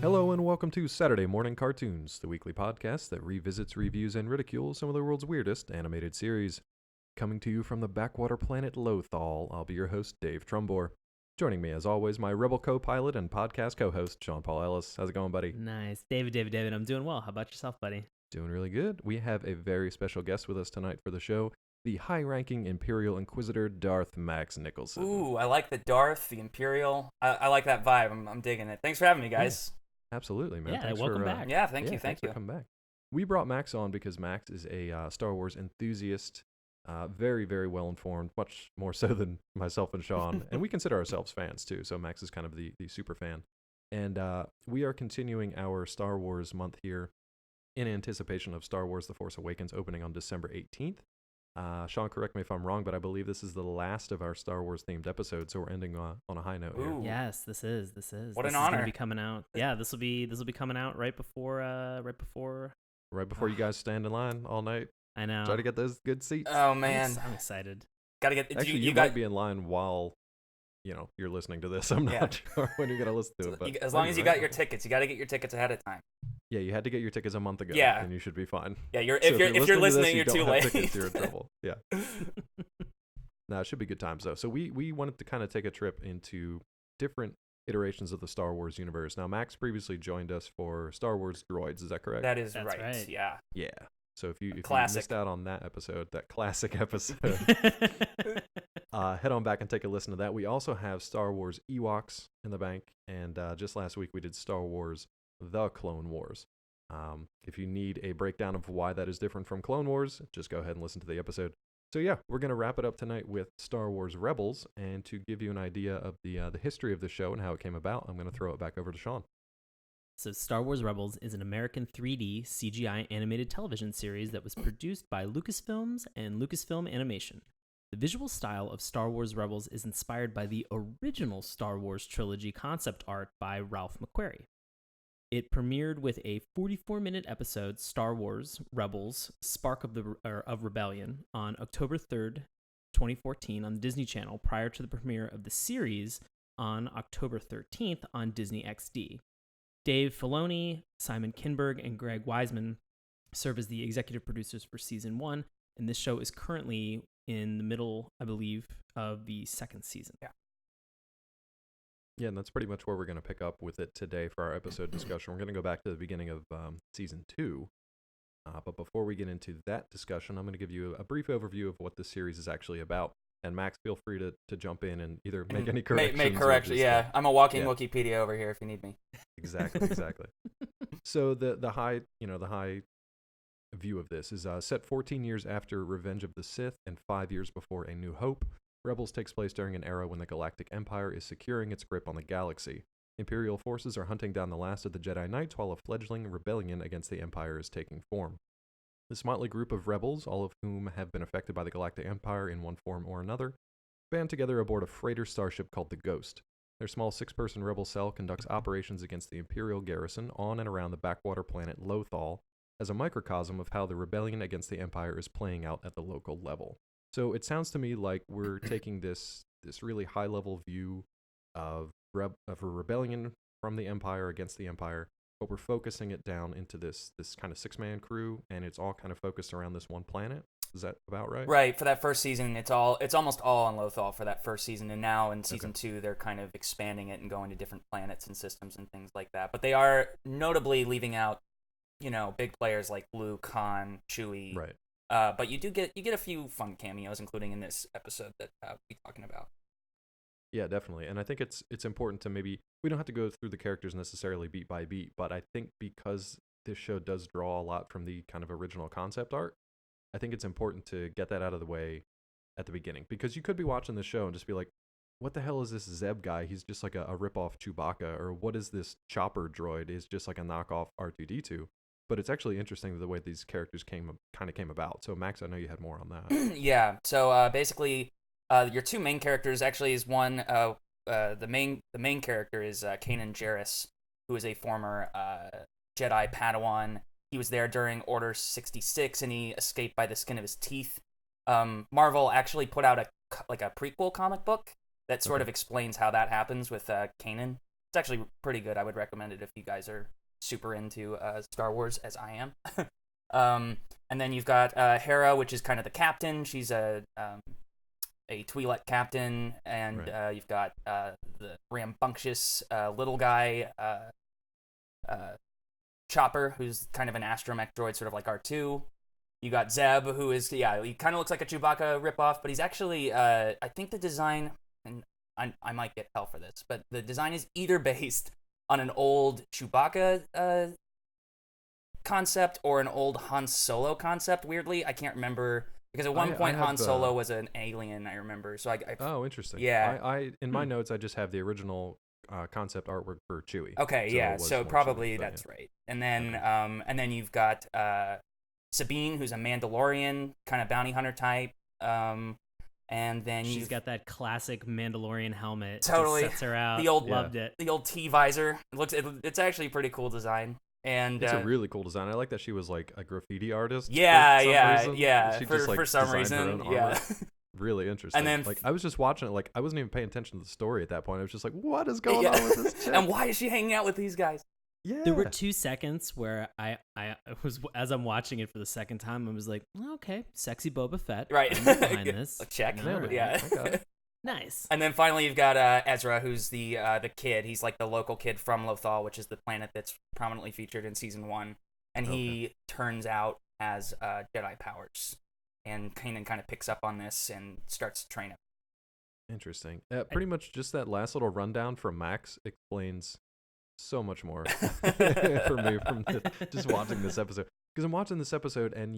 Hello and welcome to Saturday Morning Cartoons, the weekly podcast that revisits, reviews, and ridicules some of the world's weirdest animated series. Coming to you from the backwater planet Lothal, I'll be your host, Dave Trumbore. Joining me, as always, my Rebel co-pilot and podcast co-host, Sean Paul Ellis. How's it going, buddy? Nice. David, I'm doing well. How about yourself, buddy? Doing really good. We have a very special guest with us tonight for the show, the high-ranking Imperial Inquisitor, Darth Max Nicholson. Ooh, I like the Darth, the Imperial. I like that vibe. I'm digging it. Thanks for having me, guys. Yeah, absolutely, man. Yeah, welcome back. Yeah, thank you. Thanks for coming back. We brought Max on because Max is a Star Wars enthusiast, very, very well informed, much more so than myself and Sean. And we consider ourselves fans too. So Max is kind of the super fan. And we are continuing our Star Wars month here in anticipation of Star Wars: The Force Awakens opening on December 18th. Sean, correct me if I'm wrong, but I believe this is the last of our Star Wars themed episodes, so we're ending on a high note here. Ooh. Yes, this is. What an honor. This is gonna be coming out. Yeah, this will be coming out right before. Right before you guys stand in line all night. I know. Try to get those good seats. Oh man, I'm excited. Gotta get. Actually, you might be in line while you're listening to this. I'm not sure when you're gonna listen to it, but as long as you got your tickets, you got to get your tickets ahead of time. Yeah, you had to get your tickets a month ago. Yeah, and you should be fine. Yeah, if you're listening, you're too late. Tickets, you're in trouble. Yeah. No, it should be good times though. So we wanted to kind of take a trip into different iterations of the Star Wars universe. Now, Max previously joined us for Star Wars Droids. Is that correct? That's right. right. Yeah. Yeah. So if you Classic. missed out on that episode, that classic episode, head on back and take a listen to that. We also have Star Wars Ewoks in the bank, and just last week we did Star Wars: The Clone Wars. If you need a breakdown of why that is different from Clone Wars, just go ahead and listen to the episode. So yeah, we're going to wrap it up tonight with Star Wars Rebels, and to give you an idea of the history of the show and how it came about, I'm going to throw it back over to Sean. So Star Wars Rebels is an American 3D CGI animated television series that was produced by Lucasfilms and Lucasfilm Animation. The visual style of Star Wars Rebels is inspired by the original Star Wars trilogy concept art by Ralph McQuarrie. It premiered with a 44-minute episode, Star Wars Rebels: Spark of Rebellion, on October 3rd, 2014 on the Disney Channel, prior to the premiere of the series on October 13th on Disney XD. Dave Filoni, Simon Kinberg, and Greg Wiseman serve as the executive producers for Season 1, and this show is currently in the middle, I believe, of the second season. Yeah, and that's pretty much where we're going to pick up with it today for our episode discussion. We're going to go back to the beginning of Season 2. But before we get into that discussion, I'm going to give you a brief overview of what this series is actually about. And Max, feel free to jump in and either make any corrections. Make corrections, yeah. I'm a walking Wikipedia over here if you need me. Exactly. So the high view of this is set 14 years after Revenge of the Sith and 5 years before A New Hope. Rebels takes place during an era when the Galactic Empire is securing its grip on the galaxy. Imperial forces are hunting down the last of the Jedi Knights while a fledgling rebellion against the Empire is taking form. This motley group of rebels, all of whom have been affected by the Galactic Empire in one form or another, band together aboard a freighter starship called the Ghost. Their small 6-person rebel cell conducts operations against the Imperial garrison on and around the backwater planet Lothal as a microcosm of how the rebellion against the Empire is playing out at the local level. So it sounds to me like we're taking this really high-level view of a rebellion from the Empire against the Empire, but we're focusing it down into this kind of 6-man crew, and it's all kind of focused around this one planet. Is that about right? Right. For that first season, it's almost all on Lothal for that first season, and now in Season 2, they're kind of expanding it and going to different planets and systems and things like that. But they are notably leaving out, big players like Luke, Han, Chewie. Right. But you get a few fun cameos, including in this episode that we'll be talking about. Yeah, definitely. And I think it's important to we don't have to go through the characters necessarily beat by beat, but I think because this show does draw a lot from the kind of original concept art, I think it's important to get that out of the way at the beginning. Because you could be watching the show and just be like, what the hell is this Zeb guy? He's just like a rip-off Chewbacca. Or what is this chopper droid? He's just like a knockoff R2-D2. But it's actually interesting the way these characters came about. So Max, I know you had more on that. Yeah. So basically, your two main characters actually is one. The main character is Kanan Jarrus, who is a former Jedi Padawan. He was there during Order 66, and he escaped by the skin of his teeth. Marvel actually put out a prequel comic book that sort of explains how that happens with Kanan. It's actually pretty good. I would recommend it if you guys are super into Star Wars, as I am. And then you've got Hera, which is kind of the captain. She's a Twi'lek captain, and you've got the rambunctious little guy, Chopper, who's kind of an astromech droid, sort of like R2. You got Zeb, who is, he kind of looks like a Chewbacca ripoff, but he's actually, I think the design, and I might get hell for this, but the design is either based on an old Chewbacca concept or an old Han Solo concept, weirdly. I can't remember, because at one point Han Solo was an alien, I remember. So oh, interesting. Yeah. I in my notes, I just have the original concept artwork for Chewie. Okay, so yeah, so probably Chewie, that's right. And then and then you've got Sabine, who's a Mandalorian kind of bounty hunter type. And then she's got that classic Mandalorian helmet. Totally. Just sets her out. Loved it. The old T visor. It's actually a pretty cool design. And it's a really cool design. I like that she was like a graffiti artist. Yeah. She just, like, for some designed her reason, own armor. Really interesting. And then like I was just watching it, like I wasn't even paying attention to the story at that point. I was just like, what is going on with this chick? And why is she hanging out with these guys? Yeah. There were 2 seconds where I was, as I'm watching it for the second time, I was like, okay, sexy Boba Fett. Right. I'm behind this. Check. Right. Yeah. Okay. Nice. And then finally you've got Ezra, who's the kid. He's like the local kid from Lothal, which is the planet that's prominently featured in season 1. And he turns out has Jedi powers. And Kanan kind of picks up on this and starts to train him. Interesting. Pretty much just that last little rundown from Max explains so much more for me from just watching this episode. Because I'm watching this episode, and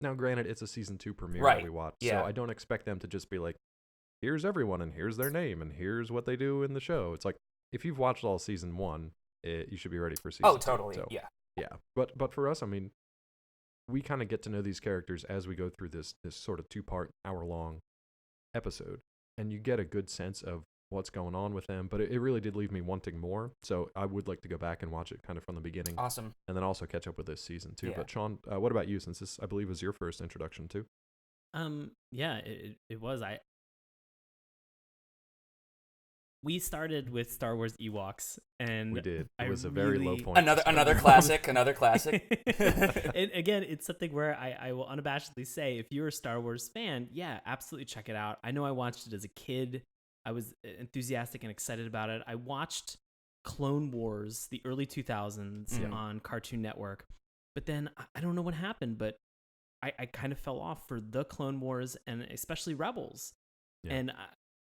now granted, it's a season 2 premiere that we watched, so I don't expect them to just be like, here's everyone, and here's their name, and here's what they do in the show. It's like, if you've watched all season 1, you should be ready for season 2. Oh, totally, So, yeah. Yeah, but for us, I mean, we kind of get to know these characters as we go through this sort of 2-part, hour-long episode, and you get a good sense of what's going on with them, but it really did leave me wanting more, so I would like to go back and watch it kind of from the beginning. Awesome. And then also catch up with this season too. Yeah. But Sean, what about you, since this, I believe, was your first introduction too? Yeah, it was. We started with Star Wars Ewoks, and we did. It was a very low point. Another classic, another classic. And again, it's something where I will unabashedly say, if you're a Star Wars fan, yeah, absolutely check it out. I know I watched it as a kid. I was enthusiastic and excited about it. I watched Clone Wars, the early 2000s on Cartoon Network, but then I don't know what happened, but I kind of fell off for the Clone Wars and especially Rebels. Yeah. And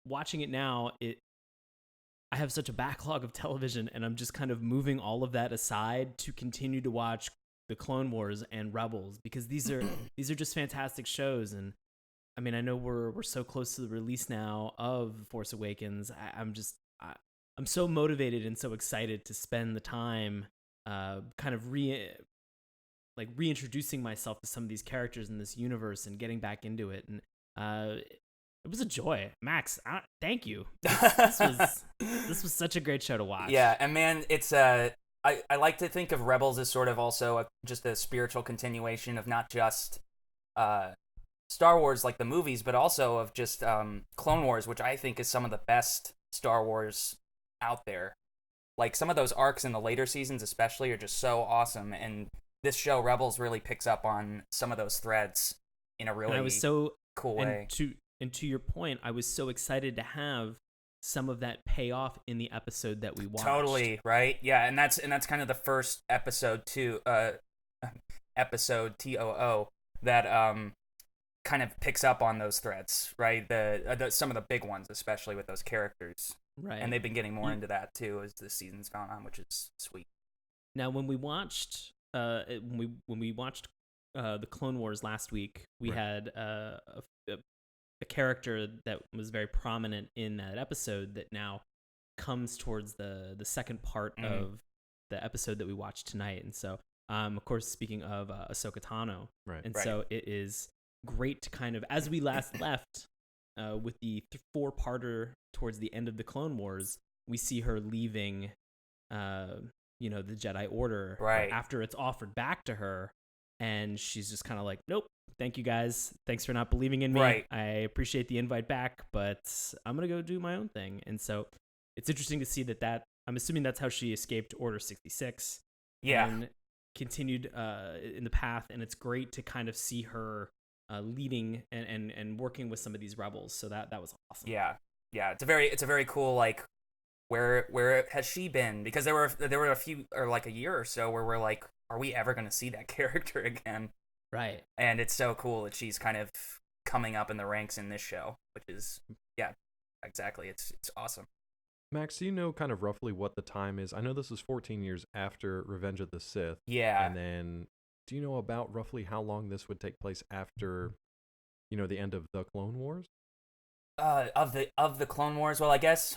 watching it now, I have such a backlog of television, and I'm just kind of moving all of that aside to continue to watch the Clone Wars and Rebels, because these are just fantastic shows. And I mean, I know we're so close to the release now of Force Awakens. I'm so motivated and so excited to spend the time kind of reintroducing myself to some of these characters in this universe and getting back into it. And it was a joy. Max, thank you. This was such a great show to watch. Yeah, and man, it's I like to think of Rebels as sort of also just a spiritual continuation of not just Star Wars like the movies, but also of just Clone Wars, which I think is some of the best Star Wars out there. Like, some of those arcs in the later seasons especially are just so awesome, and this show Rebels really picks up on some of those threads in a really cool way. And to your point, I was so excited to have some of that payoff in the episode that we watched. Totally, right? Yeah, and that's kind of the first episode too, episode TOO that kind of picks up on those threads, right? The some of the big ones, especially with those characters. Right. And they've been getting more into that too as the season's gone on, which is sweet. Now, when we watched the Clone Wars last week, we had a character that was very prominent in that episode that now comes towards the second part of the episode that we watched tonight. And so, of course, speaking of Ahsoka Tano, right. And so it is great to kind of, as we last left with the 4-parter towards the end of the Clone Wars, we see her leaving, the Jedi Order after it's offered back to her, and she's just kind of like, nope. Thank you guys. Thanks for not believing in me. Right. I appreciate the invite back, but I'm going to go do my own thing. And so it's interesting to see that I'm assuming that's how she escaped Order 66. Yeah. And continued in the path, and it's great to kind of see her leading and working with some of these rebels. So that was awesome. Yeah. It's a very cool, like, where has she been? Because there were a few, or like a year or so, where we're like, are we ever going to see that character again? Right. And it's so cool that she's kind of coming up in the ranks in this show, which is, yeah, exactly. It's awesome. Max, do you know kind of roughly what the time is? I know this was 14 years after Revenge of the Sith. Yeah. And then, do you know about roughly how long this would take place after, the end of the Clone Wars? Of the Clone Wars, well, I guess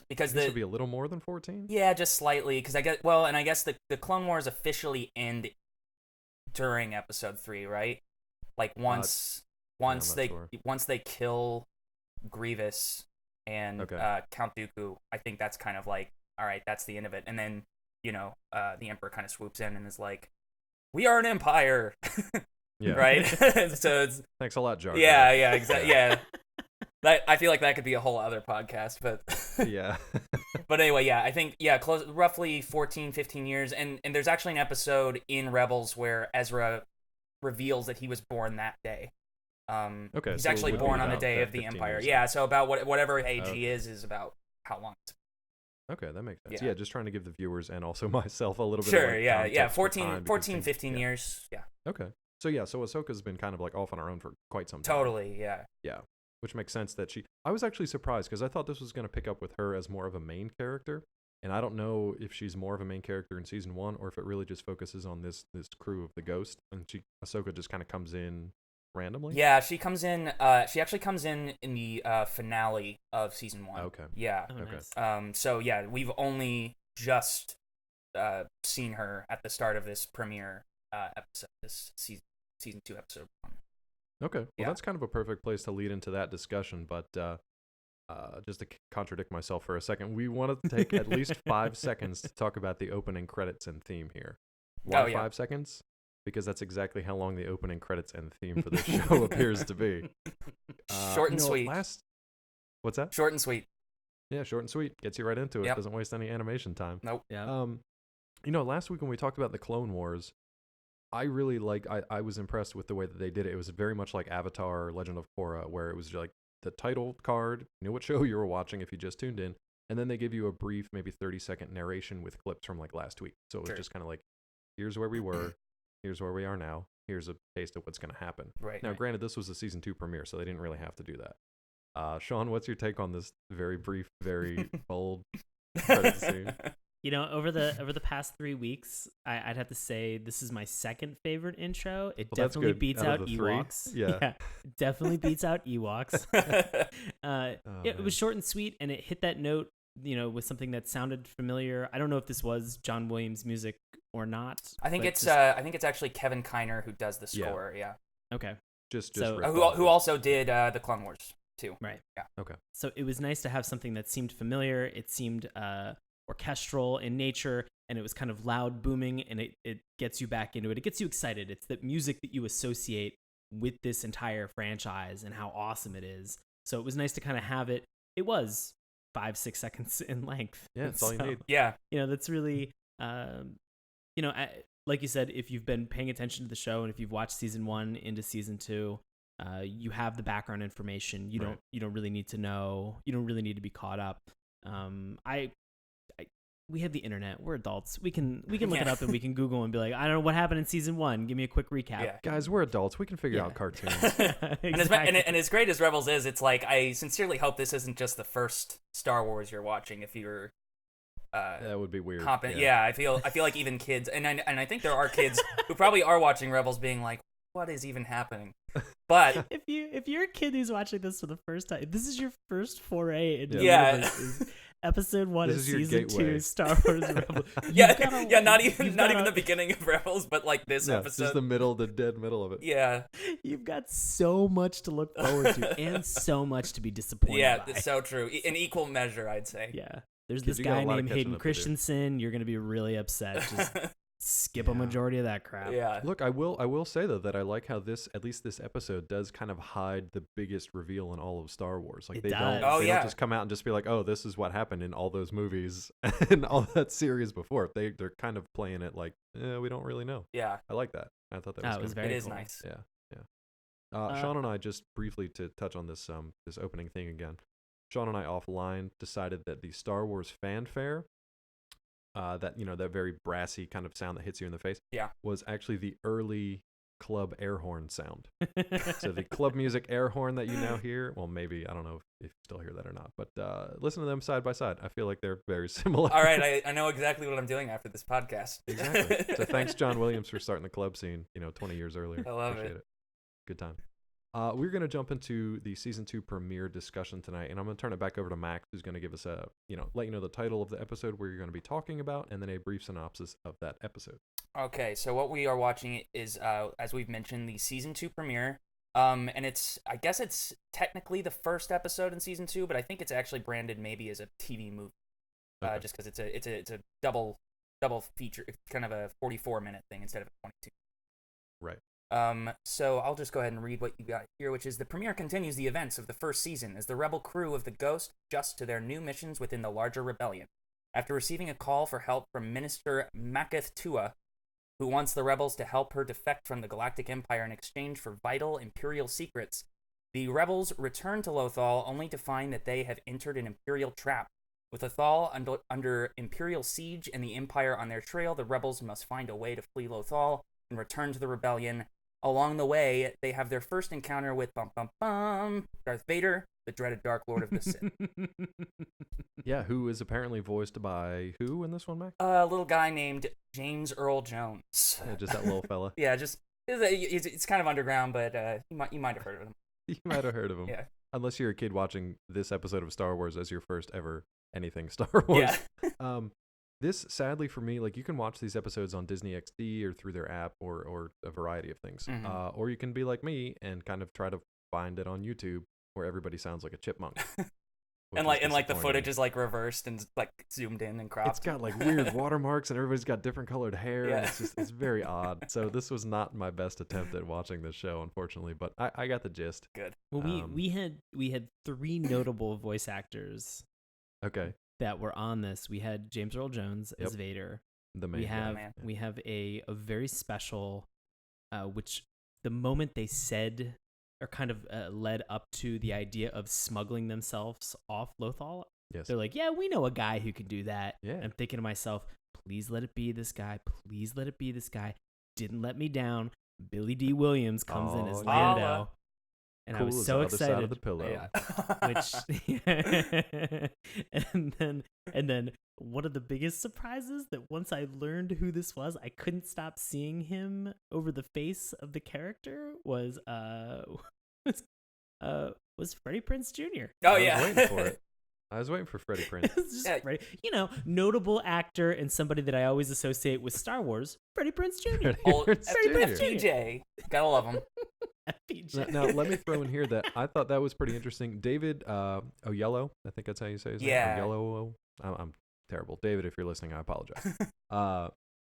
because this would be a little more than 14. Yeah, just slightly, because I guess the Clone Wars officially end during Episode 3, right? Like once they kill Grievous and Count Dooku, I think that's kind of like, all right, that's the end of it. And then the Emperor kind of swoops in and is like, "We are an empire." Yeah. Right. So it's thanks a lot, Jar. Yeah, exactly. Yeah. I feel like that could be a whole other podcast, but yeah. But anyway, yeah, I think roughly 14, 15 years, and there's actually an episode in Rebels where Ezra reveals that he was born that day. He's so actually born on the day of the Empire. Yeah, so about whatever age he is about how long it's. Okay, that makes sense. Yeah, just trying to give the viewers and also myself a little bit Sure, of yeah, 14, 15 years. Yeah. Okay. So Ahsoka's been kind of like off on her own for quite some time. Totally, yeah. Yeah. Which makes sense that I was actually surprised because I thought this was going to pick up with her as more of a main character. And I don't know if she's more of a main character in season 1 or if it really just focuses on this crew of the Ghost. And Ahsoka just kind of comes in randomly. Yeah, she comes in. She actually comes in the finale of season 1. Okay. Yeah. Oh, okay. Nice. So yeah, we've only just seen her at the start of this premiere episode, this season 2, episode 1. Okay, well, that's kind of a perfect place to lead into that discussion, but just to contradict myself for a second, we want to take at least 5 seconds to talk about the opening credits and theme here. Why 5 seconds? Because that's exactly how long the opening credits and theme for this show appears to be. Short and sweet. What's that? Short and sweet. Yeah, short and sweet. Gets you right into it. Doesn't waste any animation time. Nope. Yeah. Last week when we talked about the Clone Wars, I really I was impressed with the way that they did it. It was very much like Avatar or Legend of Korra, where it was like the title card, you knew what show you were watching if you just tuned in, and then they give you a brief, maybe 30-second narration with clips from like last week. So it was just kind of like, here's where we were, here's where we are now, here's a taste of what's going to happen. Right. Now, granted, this was a season 2 premiere, so they didn't really have to do that. Sean, what's your take on this very brief, very bold credit scene? Over the past 3 weeks, I'd have to say this is my second favorite intro. It Well, definitely good. beats Out out of the Ewoks. three? Yeah. Definitely beats out Ewoks. It was short and sweet, and it hit that note, with something that sounded familiar. I don't know if this was John Williams' music or not. I think it's actually Kevin Kiner who does the score. Yeah. Okay. Just who also did the Clone Wars too. Right. Yeah. Okay. So it was nice to have something that seemed familiar. It seemed orchestral in nature, and it was kind of loud, booming, and it gets you back into it. It gets you excited. It's the music that you associate with this entire franchise and how awesome it is. So it was nice to kind of have it. It was 5-6 seconds in length. Yeah, that's all you need. Yeah. That's really, like you said, if you've been paying attention to the show and if you've watched season 1 into season 2, you have the background information. You don't really need to know. You don't really need to be caught up. We have the internet. We're adults. We can look it up and we can Google and be like, I don't know what happened in season 1. Give me a quick recap. Yeah. Guys, we're adults. We can figure out cartoons. Exactly. and as great as Rebels is, it's like I sincerely hope this isn't just the first Star Wars you're watching. If you're that would be weird. Yeah, I feel like even kids, and I think there are kids who probably are watching Rebels, being like, what is even happening? But if you're a kid who's watching this for the first time, this is your first foray into the Yeah. universe. Episode 1 This of is your season gateway. 2 Star Wars Rebels. Not even the beginning of Rebels, but like this episode. Just the dead middle of it. Yeah. You've got so much to look forward to and so much to be disappointed Yeah, by. it's so true. In equal measure, I'd say. Yeah. There's Kids, this you got a guy lot of named catching Hayden up to do. Christensen. You're going to be really upset. Just skip a majority of that crap. Yeah. Look, I will say though that I like how at least this episode does kind of hide the biggest reveal in all of Star Wars. Like It they does. don't Oh, they yeah. don't just come out and just be like, oh, this is what happened in all those movies and all that series before. They're kind of playing it like, we don't really know. Yeah. I like that. I thought that That was was kind of very It is cool. nice. Yeah. Sean and I, just briefly to touch on this this opening thing again. Sean and I offline decided that the Star Wars fanfare, that that very brassy kind of sound that hits you in the face, was actually the early club air horn sound. So the club music air horn that you now hear, well, maybe I don't know if you still hear that or not, but listen to them side by side. I feel like they're very similar. All right, I know exactly what I'm doing after this podcast. Exactly. So thanks, John Williams, for starting the club scene. 20 years earlier. I love Appreciate it. Good time. We're going to jump into the season 2 premiere discussion tonight, and I'm going to turn it back over to Max, who's going to give us let you know the title of the episode where you're going to be talking about, and then a brief synopsis of that episode. Okay, so what we are watching is, as we've mentioned, the season 2 premiere. And I guess it's technically the first episode in season 2, but I think it's actually branded maybe as a TV movie, Okay. just because it's a double feature. It's kind of a 44-minute thing instead of a 22. Right. So I'll just go ahead and read what you got here, which is the premiere continues the events of the first season as the rebel crew of the Ghost adjust to their new missions within the larger rebellion. After receiving a call for help from Minister Tua, who wants the rebels to help her defect from the Galactic Empire in exchange for vital Imperial secrets, the rebels return to Lothal only to find that they have entered an Imperial trap. With Lothal under Imperial siege and the Empire on their trail, the rebels must find a way to flee Lothal and return to the rebellion. Along the way, they have their first encounter with Darth Vader, the dreaded Dark Lord of the Sith. Yeah, who is apparently voiced by who in this one, Max? A little guy named James Earl Jones. Yeah, just that little fella. Yeah, it's kind of underground, but you might have heard of him. You might have heard of him. Yeah. Unless you're a kid watching this episode of Star Wars as your first ever anything Star Wars. Yeah. This, sadly for me, like you can watch these episodes on Disney XD or through their app or a variety of things. Mm-hmm. Or you can be like me and kind of try to find it on YouTube where everybody sounds like a chipmunk. And like the footage is like reversed and like zoomed in and cropped. It's got like weird watermarks and everybody's got different colored hair. Yeah. And it's very odd. So this was not my best attempt at watching this show, unfortunately, but I got the gist. Good. Well, we had 3 notable voice actors Okay. that were on this. We had James Earl Jones as Yep. Vader. The main We guy. have man. we have a very special, which the moment they said or kind of led up to the idea of smuggling themselves off Lothal. Yes. They're like, yeah, we know a guy who can do that. Yeah. I'm thinking to myself, please let it be this guy. Please let it be this guy. Didn't let me down. Billy D. Williams comes in as Oh, Lando. yeah. And Cool I was as so the other side of excited. the pillow. Yeah. Which and then one of the biggest surprises that once I learned who this was, I couldn't stop seeing him over the face of the character was Freddie Prinze Jr. Oh I yeah. was waiting for it. I was waiting for Freddie Prinze. It's just Yeah. Freddie, notable actor and somebody that I always associate with Star Wars, Freddie Prinze Jr. Freddie Old Prinze Prinze Jr. FPJ. Gotta love him. FPJ. Now, let me throw in here that I thought that was pretty interesting. David Oyelowo, I think that's how you say his Yeah. name. Oyelowo. I'm terrible. David, if you're listening, I apologize.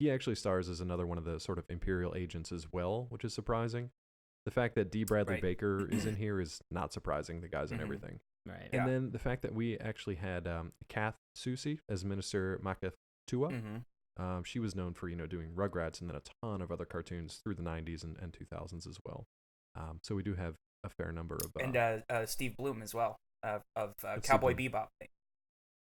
He actually stars as another one of the sort of Imperial agents as well, which is surprising. The fact that D. Bradley Right. Baker is in here is not surprising. The guy's in Mhm. everything. Right. Yeah. And then the fact that we actually had Kath Soucie as Minister Tua. Mm-hmm. She was known for, doing Rugrats and then a ton of other cartoons through the 90s and 2000s as well. So we do have a fair number of... And Steve Bloom as well, of Steve Cowboy Bloom. Bebop.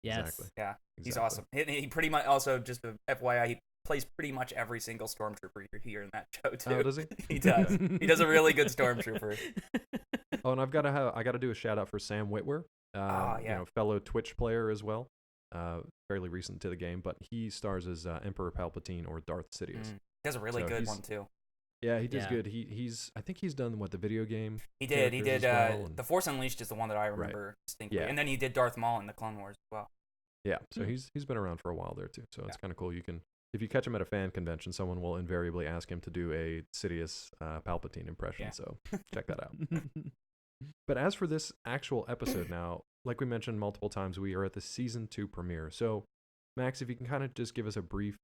Yes. Exactly. Yeah, he's Exactly. awesome. He pretty much, also just a FYI, he plays pretty much every single stormtrooper you hear in that show too. Oh, does he? He does. He does a really good stormtrooper. Oh, and I got to do a shout out for Sam Witwer, yeah. fellow Twitch player as well, fairly recent to the game, but he stars as Emperor Palpatine or Darth Sidious. He does a really So good he's- one too. Yeah, he does Yeah. good. I think he's done the video game. He did. characters as well, and- The Force Unleashed is the one that I remember distinctly, Yeah. and then he did Darth Maul in the Clone Wars as well. Yeah, so Hmm. he's been around for a while there too. So it's Yeah. kind of cool. You can, if you catch him at a fan convention, someone will invariably ask him to do a Sidious Palpatine impression. Yeah. So check that out. But as for this actual episode now, like we mentioned multiple times, we are at the season 2 premiere. So, Max, if you can kind of just give us a brief,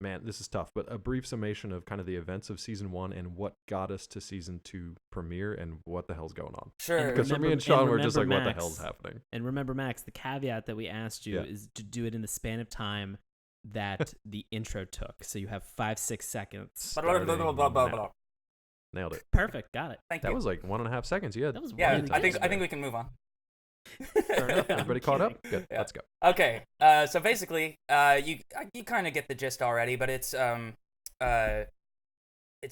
man, this is tough, but a brief summation of kind of the events of season 1 and what got us to season 2 premiere and what the hell's going on. Sure. Because for me and Sean, we're just like, what the hell's happening? And remember, Max, the caveat that we asked you is to do it in the span of time that the intro took. So you have 5-6 seconds. Nailed it. Perfect. Got it. Thank you. That was like 1.5 seconds. Yeah. That was Yeah, really I think we can move on. Fair enough. Everybody caught up? Good. Yeah. Let's go. Okay. So basically, you kind of get the gist already, but it's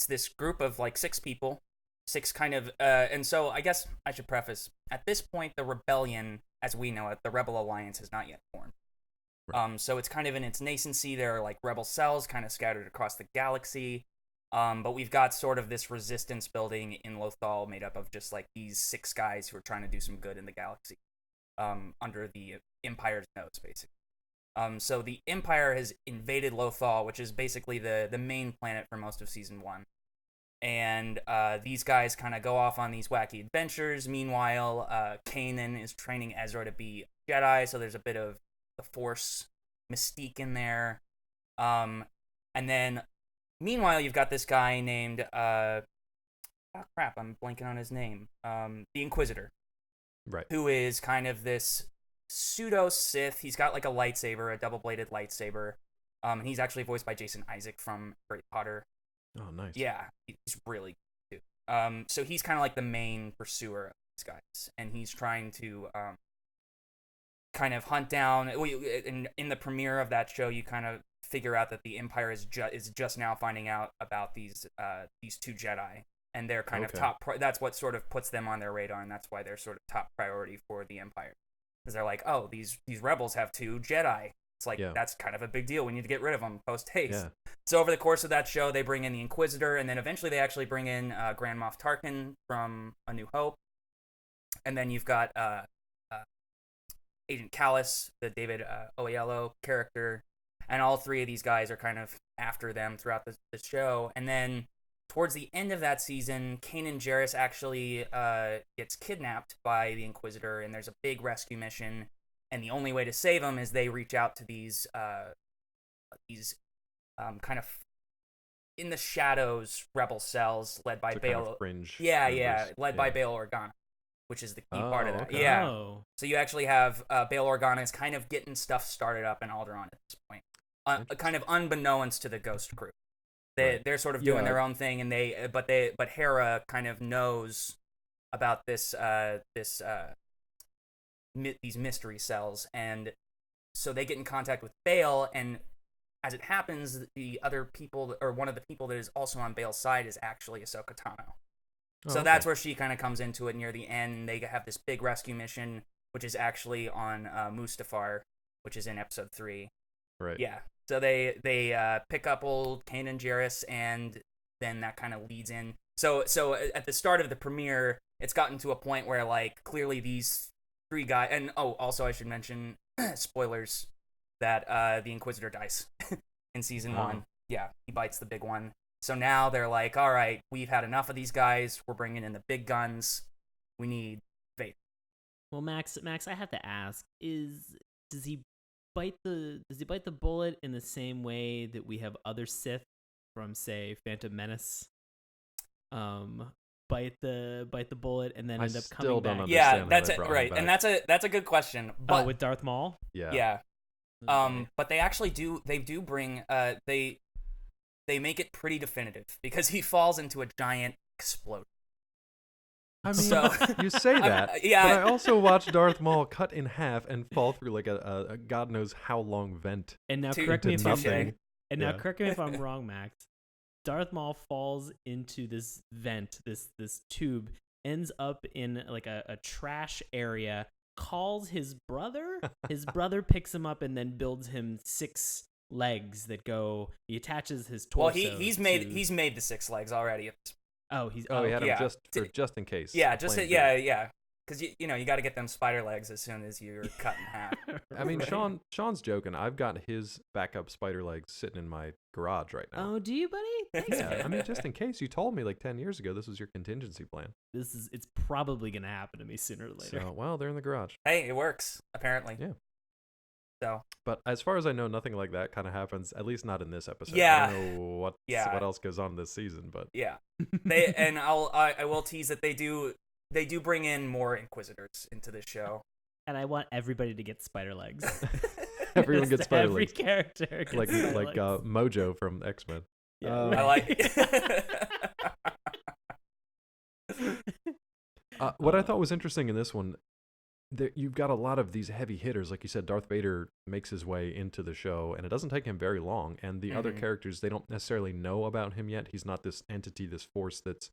this group of like 6 people, 6 kind of and so I guess I should preface at this point the rebellion as we know it, the Rebel Alliance has not yet formed. Right. So it's kind of in its nascency. There are like rebel cells kind of scattered across the galaxy. But we've got sort of this resistance building in Lothal made up of just like these 6 guys who are trying to do some good in the galaxy, under the Empire's nose, basically. So the Empire has invaded Lothal, which is basically the main planet for most of season 1. And these guys kind of go off on these wacky adventures. Meanwhile, Kanan is training Ezra to be a Jedi, so there's a bit of the Force mystique in there. And then, meanwhile, you've got this guy named, I'm blanking on his name, the Inquisitor. Right. Who is kind of this pseudo-Sith. He's got like a lightsaber, a double-bladed lightsaber. And he's actually voiced by Jason Isaac from Harry Potter. Oh, nice. Yeah, he's really good too. So he's kind of like the main pursuer of these guys, and he's trying to kind of hunt down. In the premiere of that show, you kind of figure out that the Empire is just now finding out about these 2 Jedi, and they're kind of top. That's what sort of puts them on their radar, and that's why they're sort of top priority for the Empire, because they're like, oh, these rebels have 2 Jedi. It's like, that's kind of a big deal. We need to get rid of them post haste. Yeah. So over the course of that show, they bring in the Inquisitor, and then eventually they actually bring in Grand Moff Tarkin from A New Hope. And then you've got Agent Callus, the David Oyelowo character, and all 3 of these guys are kind of after them throughout the show. And then towards the end of that season, Kanan Jarrus actually gets kidnapped by the Inquisitor, and there's a big rescue mission. And the only way to save him is they reach out to these kind of in the shadows rebel cells led by Bail. Kind of fringe led by Bail Organa, which is the key part of that. Okay. Yeah. Oh. So you actually have Bail Organa is kind of getting stuff started up in Alderaan at this point, kind of unbeknownst to the Ghost crew. They're sort of doing their own thing, and but Hera kind of knows about these mystery cells, and so they get in contact with Bail, and as it happens, the other people, or one of the people that is also on Bail's side, is actually Ahsoka Tano. So that's where she kind of comes into it near the end. They have this big rescue mission, which is actually on Mustafar, which is in episode 3. Right. Yeah. So they pick up old Kanan Jarrus, and then that kind of leads in. So at the start of the premiere, it's gotten to a point where like clearly these 3 guys, and also I should mention spoilers that the Inquisitor dies in season 1. Yeah, he bites the big one. So now they're like, all right, we've had enough of these guys. We're bringing in the big guns. We need Vader. Well, Max, I have to ask: does he bite the bullet in the same way that we have other Sith from, say, Phantom Menace? Bite the bullet and then end up coming back. Yeah, that's it, right, and that's a good question. But with Darth Maul. Yeah. Okay. But they actually do bring they make it pretty definitive because he falls into a giant explosion. I mean, you say that, but I also watched Darth Maul cut in half and fall through like a God knows how long vent. And now correct me if I'm wrong, Max. Darth Maul falls into this vent, this tube, ends up in like a trash area, calls his brother. His brother picks him up and then builds him 6 legs that go. He attaches his torso. Well, he's made the 6 legs already. He had them just in case. Yeah, because you got to get them spider legs as soon as you're cut in half. I mean, Sean's joking. I've got his backup spider legs sitting in my garage right now. Oh, do you, buddy? Thanks. Yeah, I mean, just in case. You told me like 10 years ago this was your contingency plan. It's probably gonna happen to me sooner or later. So, well, they're in the garage. Hey, it works apparently. Yeah. So, But as far as I know, nothing like that kind of happens. At least not in this episode. Yeah. I don't know what else goes on this season, but yeah. I will tease that they do bring in more Inquisitors into this show. And I want everybody to get spider legs. everyone gets spider Every legs. character gets Like spider like legs. Mojo from X-Men. Yeah, I like. What I thought was interesting in this one, you've got a lot of these heavy hitters. Like you said, Darth Vader makes his way into the show, and it doesn't take him very long. And the other characters, they don't necessarily know about him yet. He's not this entity, this force that's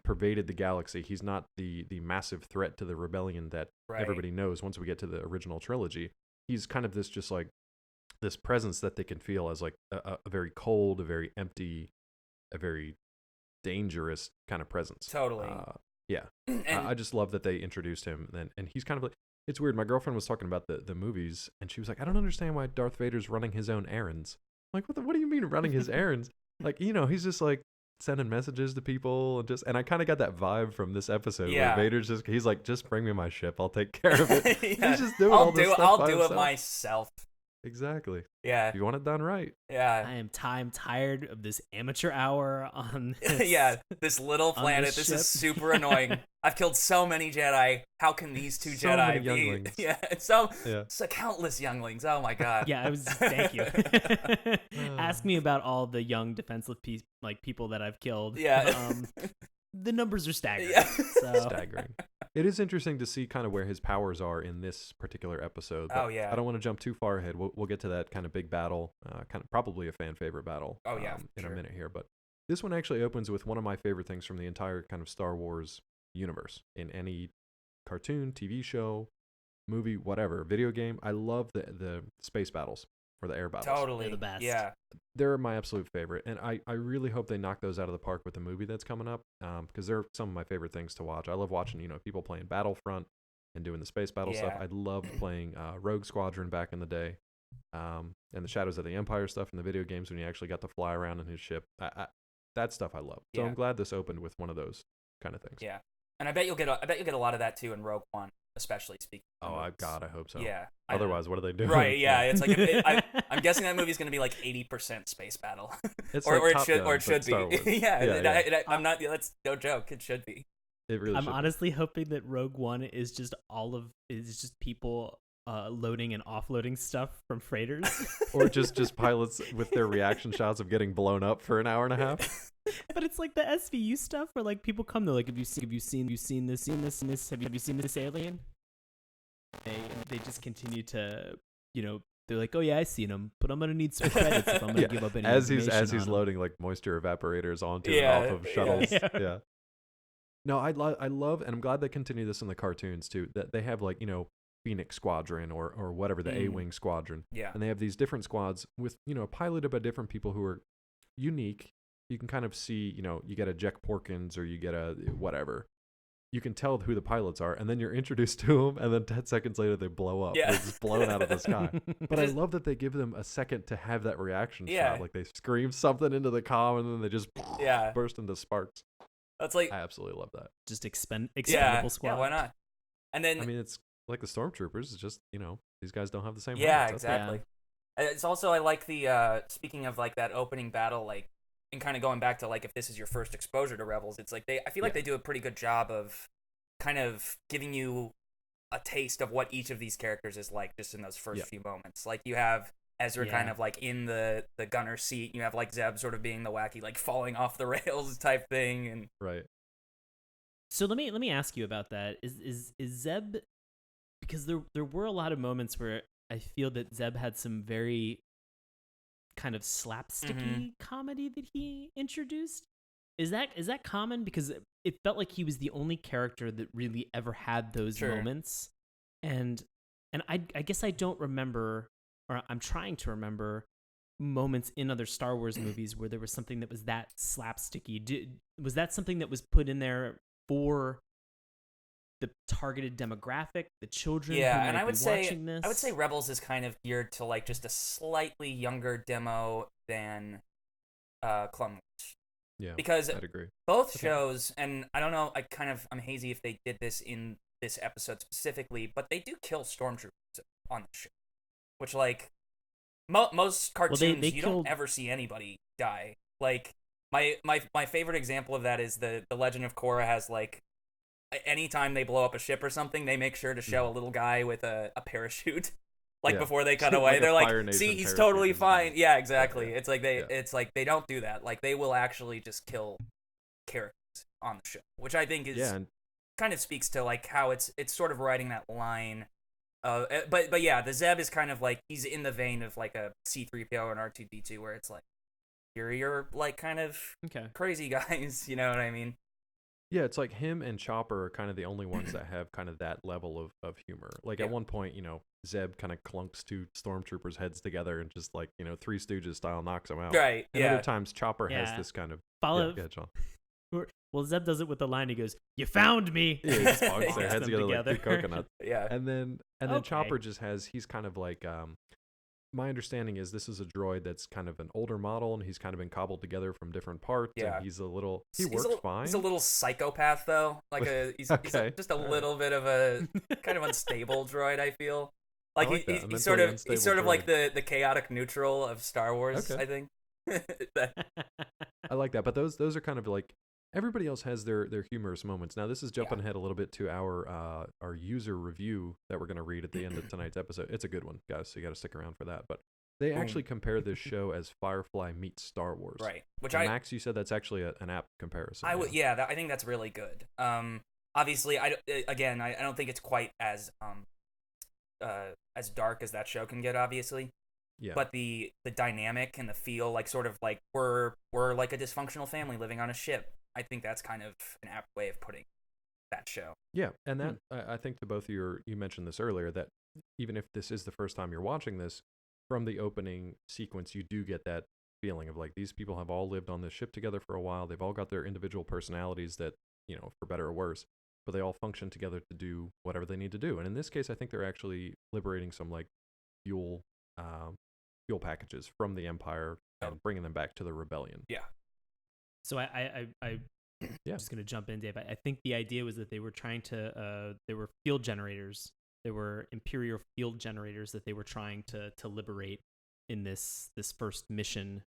pervaded the galaxy. He's not the massive threat to the rebellion that everybody knows once we get to the original trilogy. He's kind of this presence that they can feel as like a very cold, a very empty, a very dangerous kind of presence. Totally. Yeah. I just love that they introduced him. And he's kind of like, it's weird. My girlfriend was talking about the movies, and she was like, I don't understand why Darth Vader's running his own errands. I'm like, what do you mean running his errands? Like, he's just like sending messages to people and I kind of got that vibe from this episode where Vader's he's like, just bring me my ship, I'll take care of it. He's just doing all this stuff I'll do it myself. Exactly. Yeah. If you want it done right. Yeah. I am tired of this amateur hour on this. Yeah, this little planet. This is super annoying. I've killed so many Jedi. How can these two So Jedi many be? younglings. Yeah, so countless younglings. Oh my god. Yeah, thank you. Ask me about all the young defenseless people that I've killed. Yeah. The numbers are staggering. Yeah. So. Staggering. It is interesting to see kind of where his powers are in this particular episode. But I don't want to jump too far ahead. We'll get to that kind of big battle, kind of probably a fan favorite battle. In a minute here. But this one actually opens with one of my favorite things from the entire kind of Star Wars universe. In any cartoon, TV show, movie, whatever, video game, I love the space battles or the air battles. Totally. They're the best. Yeah. They're my absolute favorite, and I really hope they knock those out of the park with the movie that's coming up, because they're some of my favorite things to watch. I love watching people playing Battlefront and doing the space battle stuff. I loved playing Rogue Squadron back in the day, and the Shadows of the Empire stuff in the video games when you actually got to fly around in his ship. That stuff I love. So I'm glad this opened with one of those kind of things. Yeah, and I bet you'll get a lot of that too in Rogue One, especially speaking. Oh God, I hope so. Yeah. Otherwise, what are they doing? Right. Yeah. It's like I'm guessing that movie's gonna be like 80% space battle, It's or like it Top should Gun, or it should but Star be. Wars. Yeah. I'm not. That's no joke. It should be. It really I'm should honestly hoping that Rogue One is just people loading and offloading stuff from freighters. Or just pilots with their reaction shots of getting blown up for an hour and a half. But it's like the SVU stuff where like people come, they're like, have you seen this, have you seen this alien? They just continue to, they're like, oh yeah, I seen him, but I'm gonna need some credits if I'm gonna give up any as information he's on him. loading like moisture evaporators onto and off of shuttles. Yeah. No, I love, and I'm glad they continue this in the cartoons too. That they have like Phoenix Squadron or whatever, the A-Wing Squadron. Yeah. And they have these different squads with piloted by different people who are unique. You can kind of see you get a Jack Porkins or you get a whatever. You can tell who the pilots are, and then you're introduced to them, and then 10 seconds later they blow up. Yeah. They're just blown out of the sky. But I love that they give them a second to have that reaction shot. Like they scream something into the comm, and then they just burst into sparks. That's like, I absolutely love that. Just expendable squad. Yeah, why not? And then I mean, it's like the stormtroopers. It's just these guys don't have the same. Yeah, helmets. exactly. It's also, I like the speaking of like that opening battle, like, and kind of going back to like if this is your first exposure to Rebels, it's like I feel like they do a pretty good job of kind of giving you a taste of what each of these characters is like just in those first few moments. Like you have Ezra kind of like in the gunner seat, you have like Zeb sort of being the wacky like falling off the rails type thing, and right. So let me ask you about that. Is Zeb, because there were a lot of moments where I feel that Zeb had some very kind of slapsticky comedy that he introduced. Is that common? Because it felt like he was the only character that really ever had those moments, and I guess I don't remember, or I'm trying to remember moments in other Star Wars movies where there was something that was that slapsticky. Was that something that was put in there for the targeted democratic, the children who might and I would be say watching this? I would say Rebels is kind of geared to like just a slightly younger demo than Clone Wars. Yeah, because I'd agree. Both shows, and I don't know, I'm hazy if they did this in this episode specifically, but they do kill stormtroopers on the show. which like most cartoons you killed... don't ever see anybody die. Like my favorite example of that is the Legend of Korra has like anytime they blow up a ship or something, they make sure to show a little guy with a parachute. Like before they cut away, like they're like, "See, he's totally fine." Yeah, exactly. Yeah. It's like they don't do that. Like they will actually just kill characters on the show, which I think is kind of speaks to like how it's sort of riding that line. But yeah, the Zeb is kind of like he's in the vein of like a C-3PO and R2-D2, where it's like you're like kind of crazy guys. You know what I mean? Yeah, it's like him and Chopper are kind of the only ones that have kind of that level of humor. Like at one point, Zeb kind of clunks two stormtroopers' heads together and just like, Three Stooges style knocks them out. Right, and other times Chopper has this kind of... Follow... Yeah, John. Well, Zeb does it with the line, he goes, "You found me!" Yeah, he just bonks their heads together like two coconuts. Yeah. And then Chopper just has... He's kind of like... my understanding is this is a droid that's kind of an older model, and he's kind of been cobbled together from different parts. Yeah. And he's a little... He works fine. He's a little psychopath, though. Like he's just a little bit of a kind of unstable droid, I feel. Like he's sort of like the chaotic neutral of Star Wars, I think. I like that, but those are kind of like everybody else has their humorous moments. Now this is jumping ahead a little bit to our user review that we're going to read at the end of tonight's episode. It's a good one, guys, so you got to stick around for that. But they actually compare this show as Firefly meets Star Wars, right? Which Max, you said that's actually an apt comparison. I think that's really good. Obviously, I don't think it's quite as dark as that show can get, obviously. Yeah. But the dynamic and the feel, like sort of like we're like a dysfunctional family living on a ship. I think that's kind of an apt way of putting that show. Yeah, and that I think to both of you mentioned this earlier, that even if this is the first time you're watching this, from the opening sequence, you do get that feeling of like these people have all lived on this ship together for a while. They've all got their individual personalities that, for better or worse, but they all function together to do whatever they need to do. And in this case, I think they're actually liberating some like fuel packages from the Empire and bringing them back to the rebellion. Yeah. So I just gonna jump in, Dave. I think the idea was that they were trying to there were field generators. There were Imperial field generators that they were trying to liberate in this first mission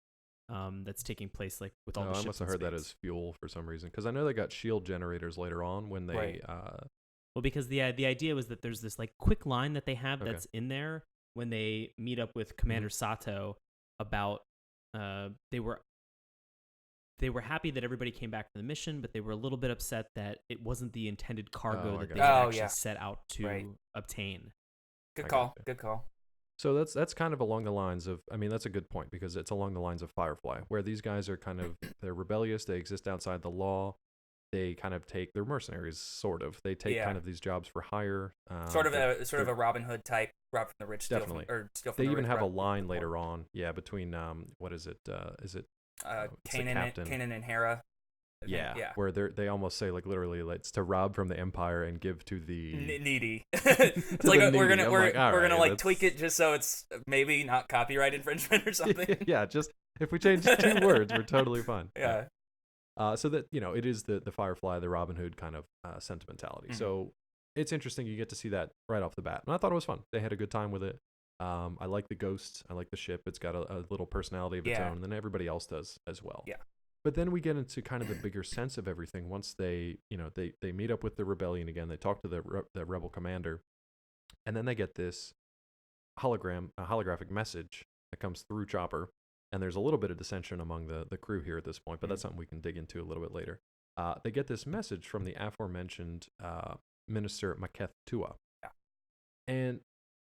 that's taking place like with all the ships. I must have heard that as fuel for some reason, because I know they got shield generators later on when they well, because the idea was that there's this like quick line that they have that's in there when they meet up with Commander Sato about they were happy that everybody came back from the mission, but they were a little bit upset that it wasn't the intended cargo that they actually set out to obtain. Good call. Good call. So that's kind of along the lines of, I mean, that's a good point, because it's along the lines of Firefly, where these guys are kind of, they're rebellious, they exist outside the law, they kind of take, they're mercenaries, sort of. They take kind of these jobs for hire. Sort of a Robin Hood type, rob from the rich, steal from the rich. They even have a line later on, between, what is it? Is it Kanan and Hera? Yeah, where they almost say like literally, like, it's to rob from the Empire and give to the needy. It's like we're gonna like tweak it just so it's maybe not copyright infringement or something. Yeah, just if we change 2 words, we're totally fine. Yeah. So that it is the Firefly, the Robin Hood kind of sentimentality. Mm-hmm. So it's interesting. You get to see that right off the bat, and I thought it was fun. They had a good time with it. I like the ghosts. I like the ship. It's got a little personality of its own, and then everybody else does as well. Yeah. But then we get into kind of the bigger sense of everything. Once they meet up with the rebellion again, they talk to the rebel commander, and then they get this holographic message that comes through Chopper. And there's a little bit of dissension among the crew here at this point, but that's something we can dig into a little bit later. They get this message from the aforementioned Minister Maketh Tua. Yeah. And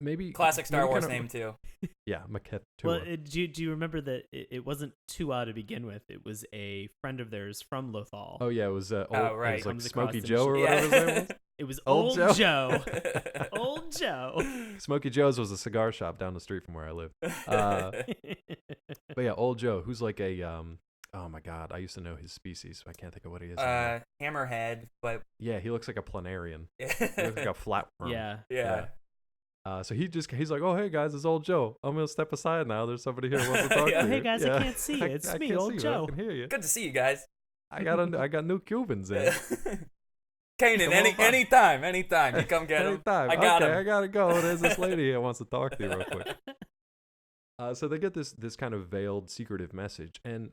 maybe... Classic Star Wars name, too. Yeah, Maketh Tua. Well, do you remember that it wasn't Tua to begin with? It was a friend of theirs from Lothal. Oh, yeah, it was, it was like Smokey Joe or whatever his name was. It was Old Joe. Old Joe. Smokey Joe's was a cigar shop down the street from where I live. But yeah, Old Joe, who's like a oh my god, I used to know his species, but I can't think of what he is. Hammerhead, but yeah, he looks like a planarian. He looks like a flatworm. Yeah. So he's like, oh hey guys, it's Old Joe. I'm gonna step aside now. There's somebody here who wants to talk to you. Hey guys, I can't see you. It's me, Old Joe. I can hear you. Good to see you guys. I got new Cubans in. Kanan, anytime. You come get him. Anytime. I got him. I gotta go. There's this lady that wants to talk to you real quick. So they get this kind of veiled, secretive message, and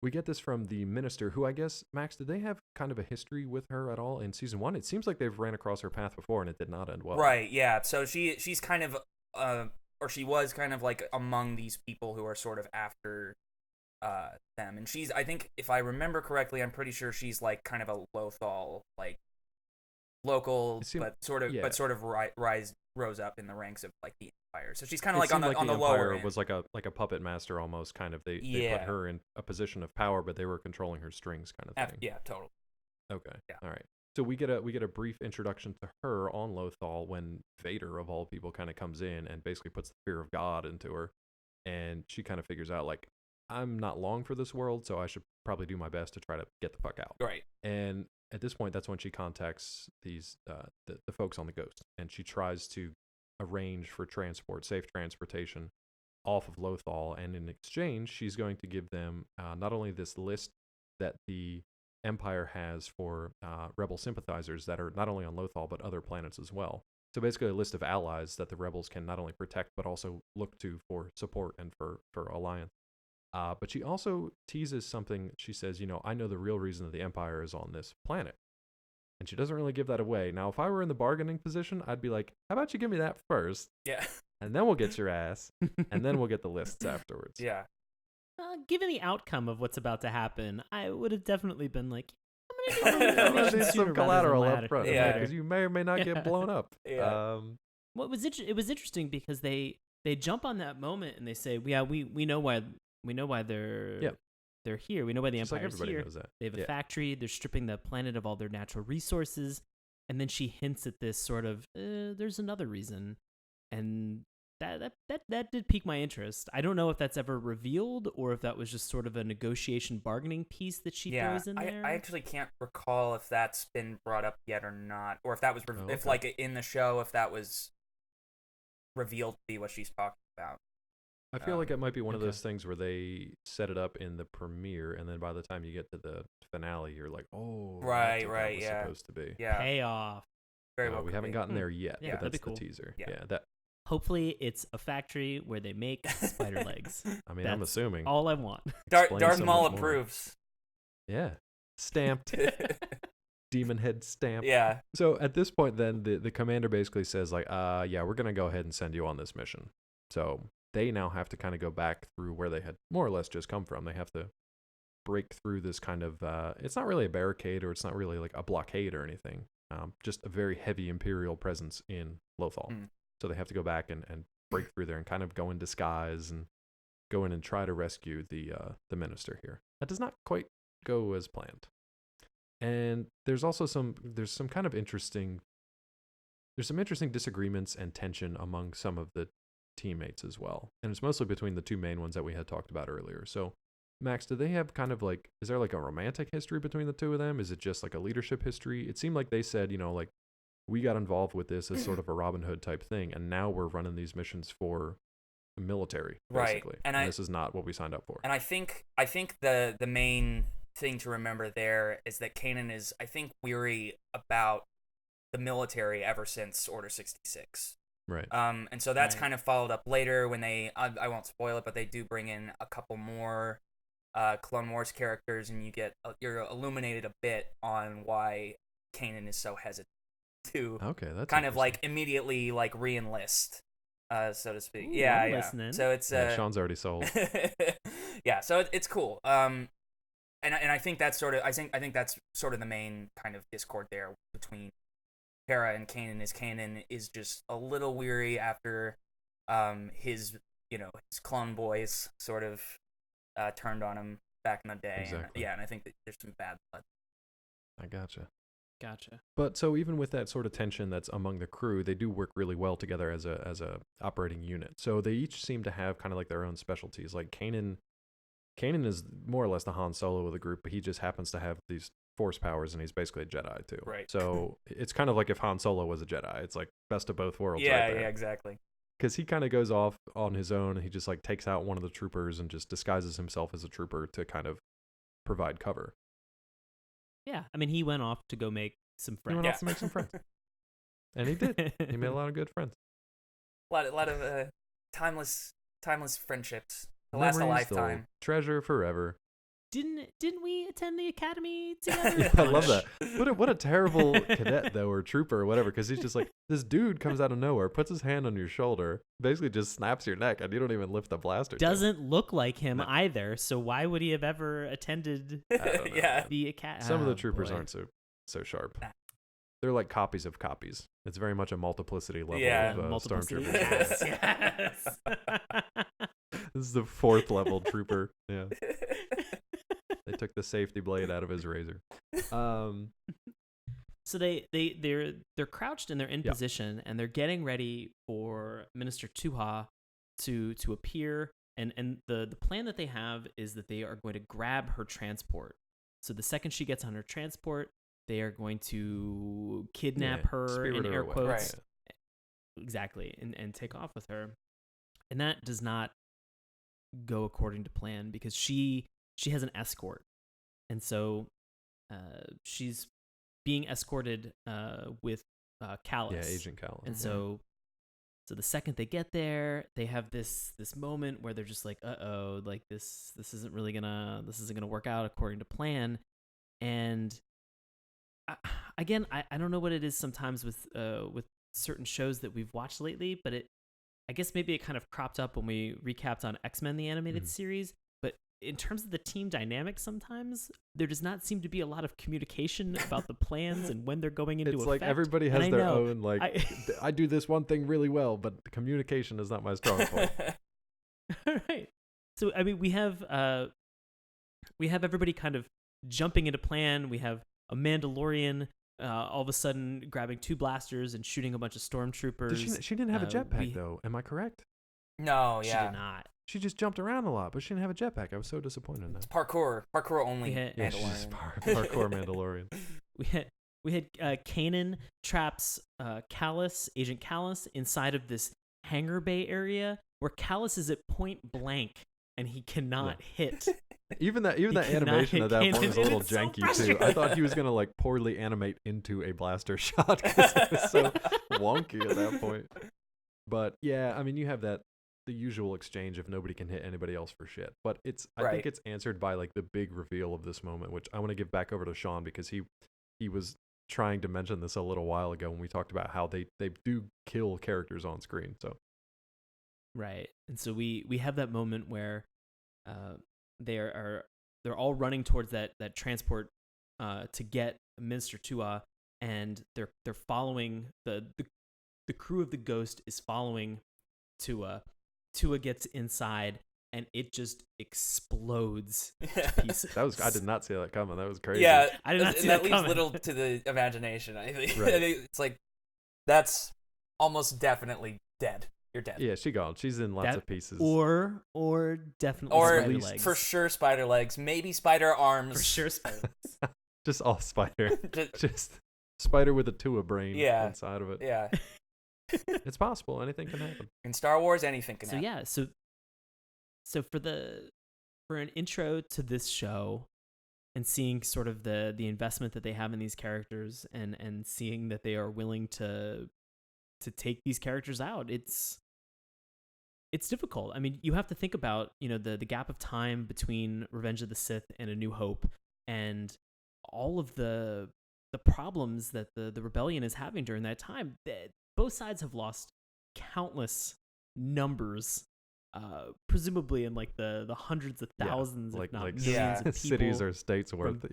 we get this from the minister, who I guess, Max, did they have kind of a history with her at all in season 1? It seems like they've ran across her path before, and it did not end well. Right, yeah. So she's kind of, or she was kind of like among these people who are sort of after them. And she's, I think, if I remember correctly, I'm pretty sure she's like kind of a Lothal, like local, but sort of rose up in the ranks of like the Empire. So she's kind of like on the lower end. Was like a puppet master almost, kind of. They put her in a position of power, but they were controlling her strings, kind of thing. Yeah, totally. Okay. Yeah. All right. So we get a brief introduction to her on Lothal when Vader, of all people, kind of comes in and basically puts the fear of God into her, and she kind of figures out, like, I'm not long for this world, so I should probably do my best to try to get the fuck out. Right. And at this point, that's when she contacts these the folks on the Ghost, and she tries to arrange for safe transportation off of Lothal, and in exchange, she's going to give them not only this list that the Empire has for rebel sympathizers that are not only on Lothal but other planets as well. So basically a list of allies that the rebels can not only protect but also look to for support and for alliance. But she also teases something. She says, I know the real reason that the Empire is on this planet. And she doesn't really give that away. Now, if I were in the bargaining position, I'd be like, how about you give me that first? Yeah. And then we'll get your ass. And then we'll get the lists afterwards. Yeah. Given the outcome of what's about to happen, I would have definitely been like, I'm going to need some collateral up front. Yeah. Because you may or may not get blown up. Yeah. Well, it was interesting because they jump on that moment and they say, we know why they're here. We know why the Empire's here. Knows that. They have a factory. They're stripping the planet of all their natural resources. And then she hints at this sort of, there's another reason. And that did pique my interest. I don't know if that's ever revealed or if that was just sort of a negotiation bargaining piece that she throws in there. I actually can't recall if that's been brought up yet or not. Or if that was, if like in the show, if that was revealed to be what she's talking about. I feel like it might be one of those things where they set it up in the premiere, and then by the time you get to the finale, you're like, "Oh, right, that's what that was supposed to be." Yeah, payoff. Very well. We haven't gotten there yet, Yeah, but that's that'd be cool. the teaser. Yeah. That. Hopefully, it's a factory where they make spider legs. I mean, I'm assuming. All I want. Darth Maul approves. Yeah, stamped. Demon head stamp. Yeah. So at this point, then the commander basically says, like, yeah, we're gonna go ahead and send you on this mission. So they now have to kind of go back through where they had more or less just come from. They have to break through this kind of, it's not really a barricade or it's not really like a blockade or anything. Just a very heavy Imperial presence in Lothal. So they have to go back and break through there and kind of go in disguise and go in and try to rescue the minister here. That does not quite go as planned. And there's also some interesting disagreements and tension among some of the teammates as well. And it's mostly between the two main ones that we had talked about earlier. So, Max, do they have kind of like, is there like a romantic history between the two of them? Is it just like a leadership history? It seemed like they said, like, we got involved with this as sort of a Robin Hood type thing, and now we're running these missions for the military, basically. Right. And this is not what we signed up for. And I think the main thing to remember there is that Kanan is, I think, weary about the military ever since Order 66. Right. And so that's kind of followed up later when they, I won't spoil it, but they do bring in a couple more Clone Wars characters, and you're illuminated a bit on why Kanan is so hesitant to that's kind of like immediately like re-enlist, so to speak. Ooh, yeah. Listening. So it's Sean's already sold. Yeah, so it's cool. And I think that's sort of I think that's sort of the main kind of discord there between Hera and Kanan. Kanan is just a little weary after his clone boys sort of turned on him back in the day. Exactly. And I think that there's some bad blood. I gotcha. But so even with that sort of tension that's among the crew, they do work really well together as a operating unit. So they each seem to have kind of like their own specialties. Like Kanan is more or less the Han Solo of the group, but he just happens to have these force powers, and he's basically a Jedi too. Right. So it's kind of like if Han Solo was a Jedi. It's like best of both worlds. Yeah, right there. yeah, exactly. Because he kind of goes off on his own, and he just like takes out one of the troopers and just disguises himself as a trooper to kind of provide cover. Yeah, I mean, he went off to go make some He friends. went off to make some friends. And he did. He made a lot of good friends. A lot of timeless friendships. To last a Memories they'll lifetime. treasure forever. Didn't we attend the academy together? Yeah, I love that. What a terrible cadet though, or trooper or whatever, because he's just like, this dude comes out of nowhere, puts his hand on your shoulder, basically just snaps your neck, and you don't even lift the blaster. Doesn't look like him either. So why would he have ever attended Yeah. the academy? Some of the troopers aren't so sharp. Nah. They're like copies of copies. It's very much a multiplicity level Yeah. of Multiplicity. stormtroopers. Yes. This is the 4th level trooper. Yeah. They took the safety blade out of his razor. So they're crouched and they're in position and they're getting ready for Minister Tuha to appear. And the plan that they have is that they are going to grab her transport. So the second she gets on her transport, they are going to kidnap her in air quotes. Right. Exactly. And take off with her. And that does not go according to plan because she has an escort. And so she's being escorted with Callus. Yeah, Agent Callus. And so the second they get there, they have this moment where they're just like, uh-oh, like this isn't gonna work out according to plan. And I don't know what it is sometimes with certain shows that we've watched lately, but I guess maybe it kind of cropped up when we recapped on X-Men the animated series. But in terms of the team dynamic, sometimes there does not seem to be a lot of communication about the plans and when they're going into effect. It's like everybody has their own, like, I do this one thing really well, but communication is not my strong point. All right. So, I mean, we have everybody kind of jumping into plan. We have a Mandalorian all of a sudden grabbing 2 blasters and shooting a bunch of stormtroopers. She didn't have a jetpack, though. Am I correct? No, She yeah. did not. She just jumped around a lot, but she didn't have a jetpack. I was so disappointed in that. It's parkour only. Yeah, she's just parkour Mandalorian. We had Kanan traps Agent Callus, inside of this hangar bay area where Callus is at point blank and he cannot hit. Even that animation at that point was a little janky too. I thought he was gonna like poorly animate into a blaster shot because it was so wonky at that point. But yeah, I mean, you have the usual exchange if nobody can hit anybody else for shit. But I think it's answered by like the big reveal of this moment, which I want to give back over to Sean because he was trying to mention this a little while ago when we talked about how they do kill characters on screen. So right, and so we have that moment where they're all running towards that transport to get Minister Tua, and they're following the crew of the Ghost is following Tua. Tua gets inside and it just explodes to pieces. I did not see that coming. That was crazy. Yeah, I did not see that leaves coming. little to the imagination. I think. Right. I think it's like that's almost definitely dead. You're dead. Yeah, she's gone. She's in lots of pieces. Or definitely Or spider legs. for sure spider legs, maybe spider arms. For sure spider legs. Just all spider. Just spider with a Tua brain inside of it. Yeah. It's possible. Anything can happen. In Star Wars, anything can happen. Yeah, so for an intro to this show and seeing sort of the investment that they have in these characters and seeing that they are willing to take these characters out, it's difficult. I mean, you have to think about, the gap of time between Revenge of the Sith and A New Hope and all of the problems that the rebellion is having during that time. Both sides have lost countless numbers, presumably in like the hundreds of thousands, if not millions of people. Cities or states worth.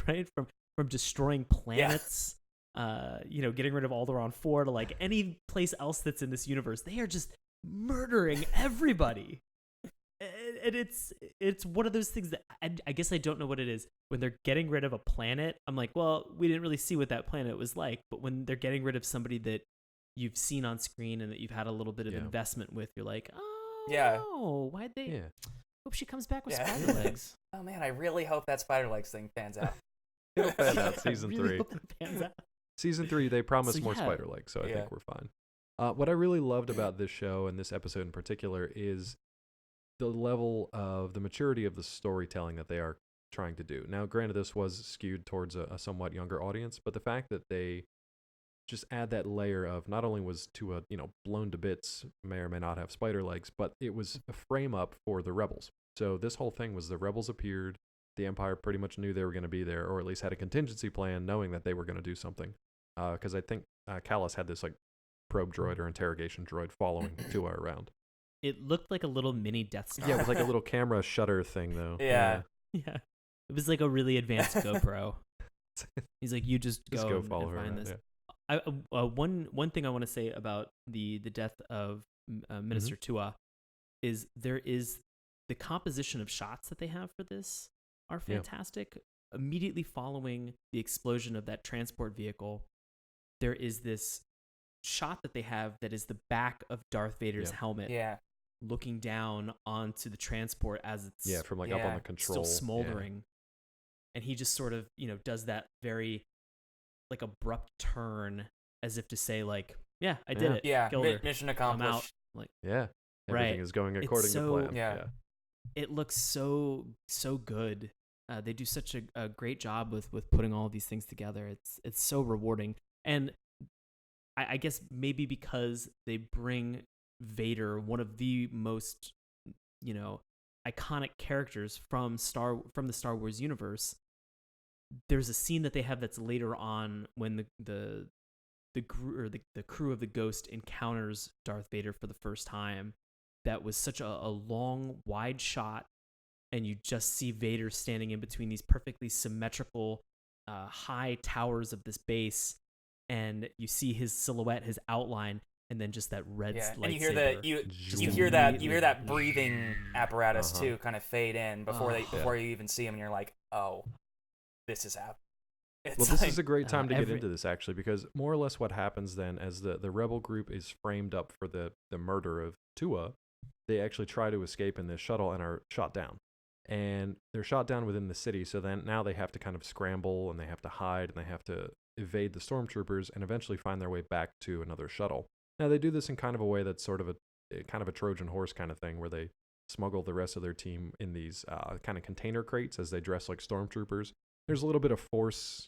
Right? From destroying planets, getting rid of Alderaan 4 to like any place else that's in this universe. They are just murdering everybody. And it's one of those things that I guess I don't know what it is. When they're getting rid of a planet, I'm like, well, we didn't really see what that planet was like. But when they're getting rid of somebody that you've seen on screen and that you've had a little bit of investment with, you're like, why'd they? Yeah. Hope she comes back with spider legs. Oh man, I really hope that spider legs thing pans out. It'll pan out season 3. Hope that pans out. Season 3, they promise more yeah. spider legs, so I think we're fine. What I really loved about this show and this episode in particular is the level of the maturity of the storytelling that they are trying to do. Now, granted, this was skewed towards a somewhat younger audience, but the fact that they just add that layer of not only was Tua, blown to bits, may or may not have spider legs, but it was a frame up for the rebels. So this whole thing was the rebels appeared, the Empire pretty much knew they were going to be there, or at least had a contingency plan knowing that they were going to do something. Because I think Callus had this like probe droid or interrogation droid following Tua around. It looked like a little mini Death Star. Yeah, with like a little camera shutter thing though. Yeah. Yeah. It was like a really advanced GoPro. He's like, you just go and follow her find around, this. One thing I want to say about the death of Minister Tua is there is the composition of shots that they have for this are fantastic. Immediately following the explosion of that transport vehicle, there is this shot that they have that is the back of Darth Vader's helmet. Yeah. Looking down onto the transport as it's from like up on the control, still smoldering, and he just sort of does that very like abrupt turn as if to say like, I did it, killed her. Mission accomplished. I'm out. Like everything is going according to plan. Yeah. It looks so good. They do such a great job with putting all of these things together. It's so rewarding, and I guess maybe because they bring Vader, one of the most iconic characters from the Star Wars universe. There's a scene that they have that's later on when the crew of the Ghost encounters Darth Vader for the first time. That was such a long, wide shot, and you just see Vader standing in between these perfectly symmetrical, high towers of this base, and you see his silhouette, his outline. And then just that red lightsaber. And you hear that breathing apparatus too, kind of fade in before you even see him, and you're like, oh, this is happening. This is a great time to get into this actually, because more or less what happens then, as the rebel group is framed up for the murder of Tua, they actually try to escape in this shuttle and are shot down. And they're shot down within the city, so then now they have to kind of scramble and they have to hide and they have to evade the stormtroopers and eventually find their way back to another shuttle. Now, they do this in kind of a way that's sort of a Trojan horse kind of thing, where they smuggle the rest of their team in these kind of container crates as they dress like stormtroopers. There's a little bit of force,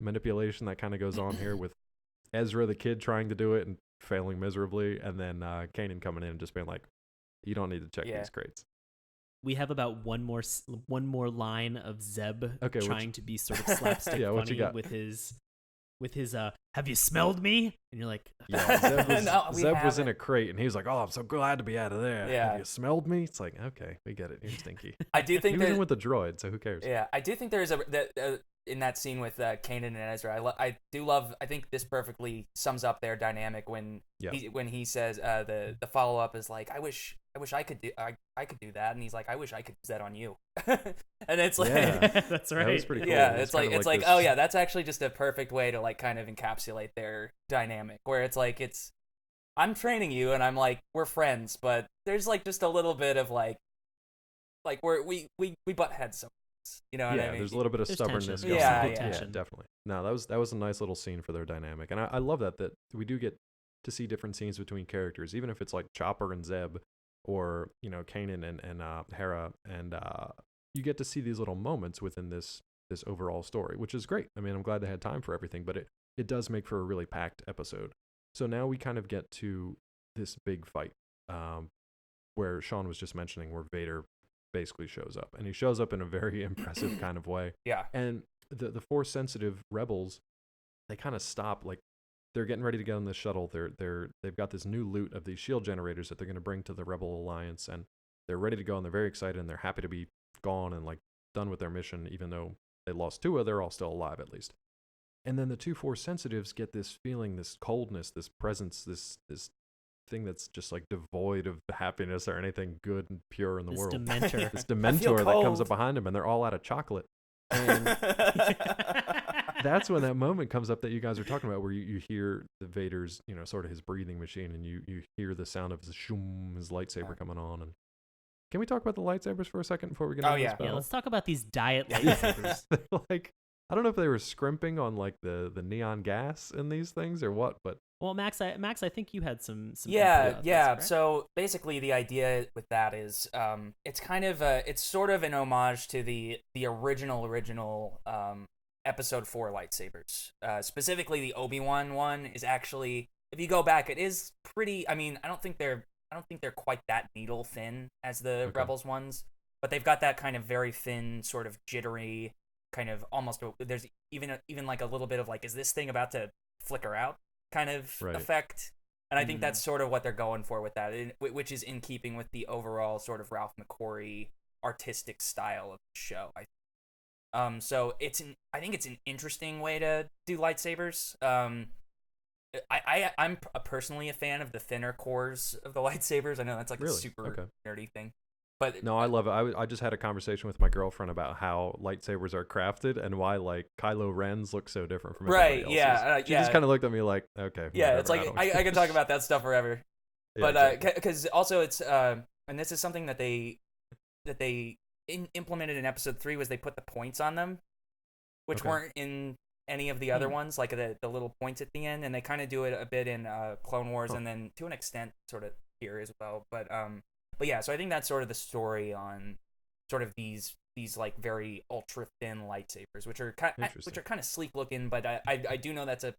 manipulation that kind of goes on here with Ezra the kid trying to do it and failing miserably, and then Kanan coming in and just being like, you don't need to check these crates. We have about one more line of Zeb trying to be sort of slapstick funny with his have you smelled me? And you're like, Zeb was in a crate and he was like, oh, I'm so glad to be out of there. Have you smelled me? It's like, okay, we get it. You're stinky. I do think he was in with the droid, so who cares? Yeah, I do think there's in that scene with Kanan and Ezra. I think this perfectly sums up their dynamic when he says the follow up is like, I wish I could do that, and he's like, I wish I could use that on you. And it's like that's right. That was pretty cool. Yeah, it's like oh yeah, that's actually just a perfect way to like kind of encapsulate their dynamic, where it's like I'm training you and I'm like, we're friends, but there's like just a little bit of like we butt heads sometimes. You know what I mean? There's a little bit of stubbornness going on. Yeah, definitely. No, that was a nice little scene for their dynamic, and I love that we do get to see different scenes between characters, even if it's like Chopper and Zeb, or Kanan and Hera, and you get to see these little moments within this overall story, which is great. I mean, I'm glad they had time for everything, but it does make for a really packed episode. So now we kind of get to this big fight, where Sean was just mentioning, where Vader basically shows up, and he shows up in a very impressive kind of way. Yeah. And the Force sensitive rebels, they kind of stop, like they're getting ready to get on the shuttle. They've got this new loot of these shield generators that they're going to bring to the Rebel Alliance, and they're ready to go, and they're very excited, and they're happy to be gone and like done with their mission. Even though they lost Tua, they're all still alive at least. And then the two Force sensitives get this feeling, this coldness, this presence, this thing that's just like devoid of happiness or anything good and pure in the world. Dementor. This Dementor that comes up behind them, and they're all out of chocolate. And that's when that moment comes up that you guys are talking about, where you hear the Vader's, sort of his breathing machine, and you hear the sound of his lightsaber coming on. And can we talk about the lightsabers for a second before we get into this battle? Yeah, let's talk about these diet lightsabers. Like, I don't know if they were scrimping on like the neon gas in these things or what, but Well, Max, I think you had some Yeah, input about yeah. this, correct? So basically, the idea with that is, it's kind of it's sort of an homage to the original episode 4 lightsabers. Specifically, the Obi-Wan one is actually, if you go back, it is pretty. I mean, I don't think they're quite that needle thin as the Okay. Rebels ones, but they've got that kind of very thin, sort of jittery, kind of almost. There's even like a little bit of like, is this thing about to flicker out kind of Right. effect. And I think that's sort of what they're going for with that, which is in keeping with the overall sort of Ralph McQuarrie artistic style of the show. So I think it's an interesting way to do lightsabers. I'm personally a fan of the thinner cores of the lightsabers. I know that's like Really? a super Okay. nerdy thing, but No, I love it. I just had a conversation with my girlfriend about how lightsabers are crafted and why like Kylo Ren's look so different from everybody right, else's. yeah, She just kind of looked at me like, okay, yeah, whatever, it's like don't I care. can talk about that stuff forever. Yeah, But exactly. because also it's and this is something that they implemented in episode 3 was they put the points on them, which Okay. weren't in any of the other ones, like the little points at the end, and they kind of do it a bit in Clone Wars, and then to an extent sort of here as well. But yeah, so I think that's sort of the story on sort of these like very ultra thin lightsabers, which are kind of sleek looking, but I do know that's a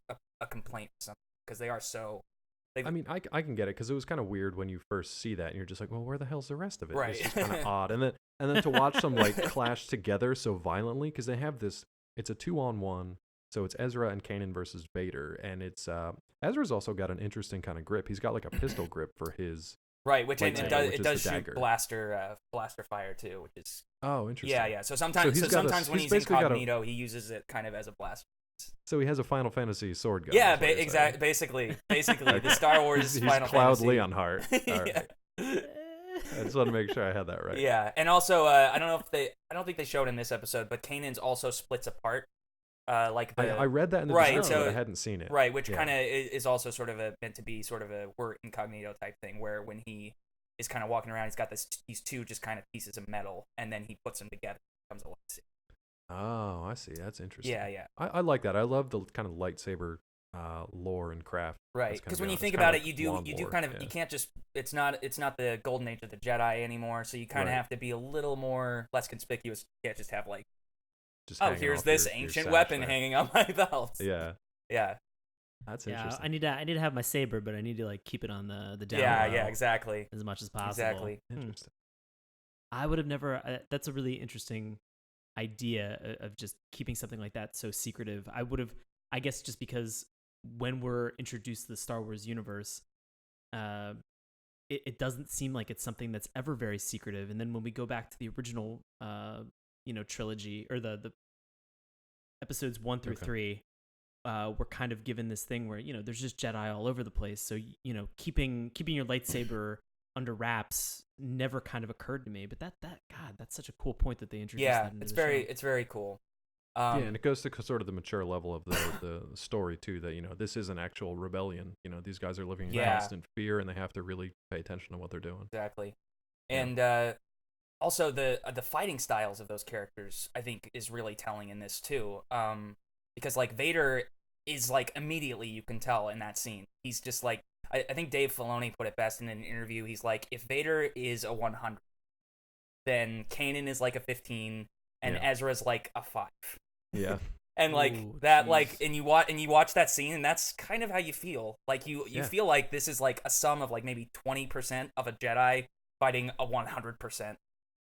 complaint because they are so. I mean, I can get it because it was kind of weird when you first see that and you're just like, well, where the hell's the rest of it? Right. It's just kind of odd. And then to watch them like clash together so violently because they have this. It's a 2-on-1, so it's Ezra and Kanan versus Vader, and it's Ezra's also got an interesting kind of grip. He's got like a pistol grip for his. Right, which lightsaber, it which does is the shoot dagger. blaster fire too, which is Oh, interesting. yeah. So sometimes when he's basically got incognito, he uses it kind of as a blaster. So he has a Final Fantasy sword gun. Yeah, is what you're saying. basically the Star Wars he's Final Cloud Fantasy. Leonhardt. All Yeah. right. I just want to make sure I had that right. Yeah, and also I don't think they showed in this episode, but Kanan's also splits apart. Like I read that in the right, description, so but I hadn't seen it. right, which Yeah. kind of is also sort of meant to be sort of a we're incognito type thing, where when he is kind of walking around, he's got these two just kind of pieces of metal, and then he puts them together, and it becomes a lightsaber. Oh, I see. That's interesting. Yeah. I like that. I love the kind of lightsaber lore and craft. Right, That's because kinda when you beyond- think it's about kinda it, like you do wand kind of lore, you yeah. can't just it's not the golden age of the Jedi anymore, so you kind of Right. have to be a little more less conspicuous. You can't just have like, Just oh, hanging here's off this your ancient sash weapon there. hanging on my belt. Yeah, Yeah, that's Yeah, interesting. I need to have my saber, but I need to like keep it on the down yeah, low exactly. as much as possible. Exactly. Interesting. I would have never. That's a really interesting idea of just keeping something like that so secretive. I would have, I guess, just because when we're introduced to the Star Wars universe, it doesn't seem like it's something that's ever very secretive. And then when we go back to the original, trilogy or the episodes 1 through Okay. 3, we're kind of given this thing where there's just Jedi all over the place. So keeping your lightsaber under wraps never kind of occurred to me. But that's such a cool point that they introduced. Yeah, that into it's the very show. cool. Yeah, and it goes to sort of the mature level of the story too. That this is an actual rebellion. These guys are living in Yeah. constant fear, and they have to really pay attention to what they're doing. Exactly. Yeah. And also the fighting styles of those characters I think is really telling in this too. Because like Vader is like immediately you can tell in that scene. He's just like I think Dave Filoni put it best in an interview. He's like, if Vader is a 100, then Kanan is like a 15 and Yeah. Ezra's like a 5. Yeah, And like Ooh, that, jeez. like, and you watch that scene, and that's kind of how you feel. Like you Yeah. feel like this is like a sum of like maybe 20% of a Jedi fighting a 100%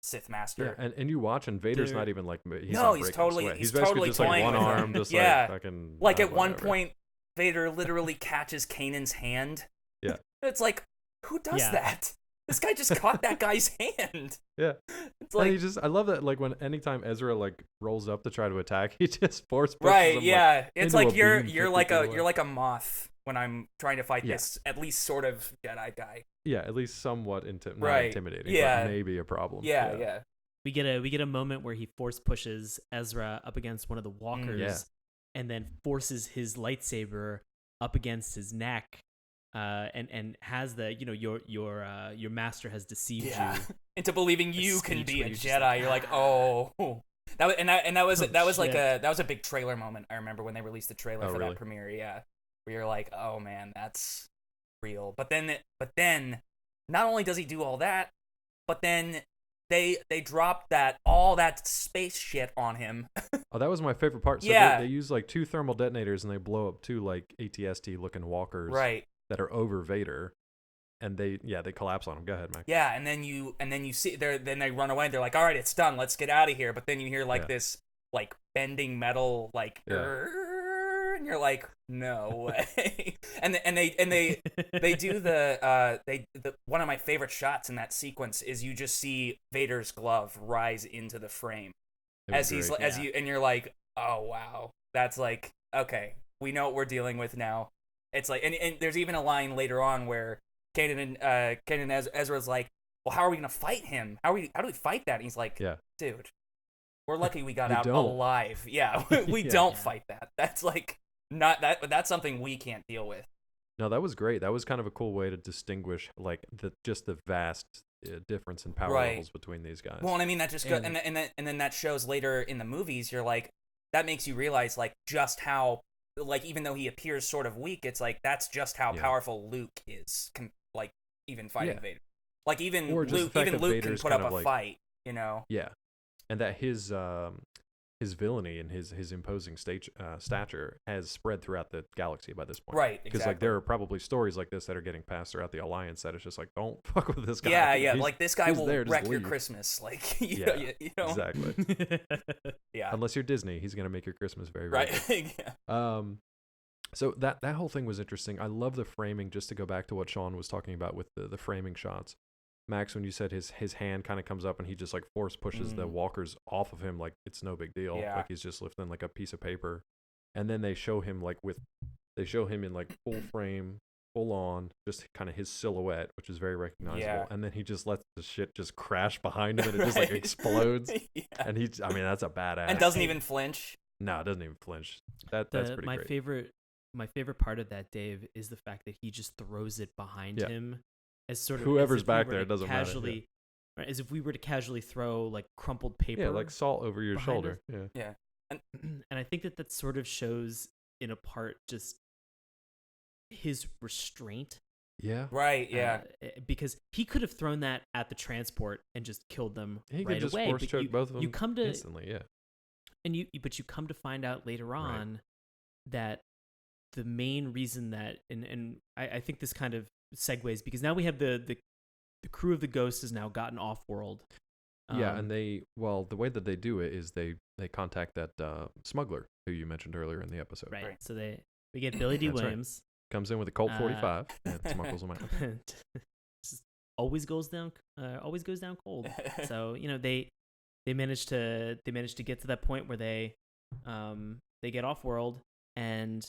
Sith Master. yeah, and you watch, and Vader's Dude. not even like he's No, not he's breaking totally- sweat. he's basically totally just like toying one with him. arm, just Yeah. like fucking. Like at one whatever. point, Vader literally catches Kanan's hand. Yeah. It's like, who does Yeah. that? This guy just caught that guy's hand. Yeah. It's And like, I love that, like, anytime Ezra like rolls up to try to attack, he just force pushes right, him, like, yeah. It's into like a you're beam you're 50 like feet a away. you're like a moth when I'm trying to fight Yeah. this at least sort of Jedi guy. yeah, at least somewhat not Right. intimidating, Yeah. but maybe a problem. Yeah. We get a moment where he force pushes Ezra up against one of the walkers, Yeah. and then forces his lightsaber up against his neck, and has the your master has deceived Yeah. you. Into believing A you can speech be where a you're just Jedi. like, You're like, "Ah." oh. That was Oh, like shit. that was a big trailer moment. I remember when they released the trailer Oh, for really? that premiere. Yeah. where you're like, oh man, that's real. But then, not only does he do all that, but then they drop all that space shit on him. Oh, that was my favorite part. So Yeah. they use like 2 thermal detonators and they blow up 2 like AT-ST looking walkers Right. that are over Vader, and they collapse on him. Go ahead, Mac. Yeah, and then you see then they run away and they're like, all right, it's done, let's get out of here. But then you hear like this like bending metal like and you're like, no way. and they do the one of my favorite shots in that sequence is you just see Vader's glove rise into the frame as he's great. as you, and you're like, oh wow, that's like, okay, we know what we're dealing with now. It's like, and there's even a line later on where Kanan and Ezra's like, well, how are we gonna fight him? How do we fight that? And he's like, dude, we're lucky we got out alive. Yeah, we don't fight that. That's like that's something we can't deal with. No, that was great. That was kind of a cool way to distinguish like the vast difference in power levels between these guys. Well, and I mean that just goes, and then that shows later in the movies. You're like, that makes you realize like just how, like, even though he appears sort of weak, it's like that's just how powerful Luke is. Like even fighting Vader, like even Luke can put up a fight. You know. Yeah, and that his villainy and his imposing stature has spread throughout the galaxy by this point. Right, because like there are probably stories like this that are getting passed throughout the Alliance that it's just like, don't fuck with this guy. Yeah, like this guy will wreck your Christmas. Like, you know? Exactly. Yeah. Unless you're Disney, he's gonna make your Christmas very, very right. Yeah. So that whole thing was interesting. I love the framing. Just to go back to what Sean was talking about with the framing shots. Max, when you said his hand kind of comes up and he just like force pushes the walkers off of him like it's no big deal, like he's just lifting like a piece of paper, and then they show him in like full frame, full on, just kind of his silhouette, which is very recognizable, and then he just lets the shit just crash behind him and it just like explodes, and that's a badass, and doesn't even flinch. No, it doesn't even flinch. That's pretty great. My favorite part of that, Dave, is the fact that he just throws it behind him. As sort of whoever's back there, it doesn't matter. Right, as if we were to casually throw like crumpled paper, like salt over your shoulder. Yeah. And I think that sort of shows in a part just his restraint. Yeah. Right. Yeah. Because he could have thrown that at the transport and just killed them he right could just away. Force choke both of them. You come to instantly, and you come to find out later on that the main reason that and I think this kind of segues because now we have the crew of the Ghost has now gotten off world. And the way that they do it is they contact that smuggler who you mentioned earlier in the episode. Right. So we get Billy D. Williams comes in with a Colt 45 and smuggles them out. always goes down cold. So they manage to get to that point where they get off world and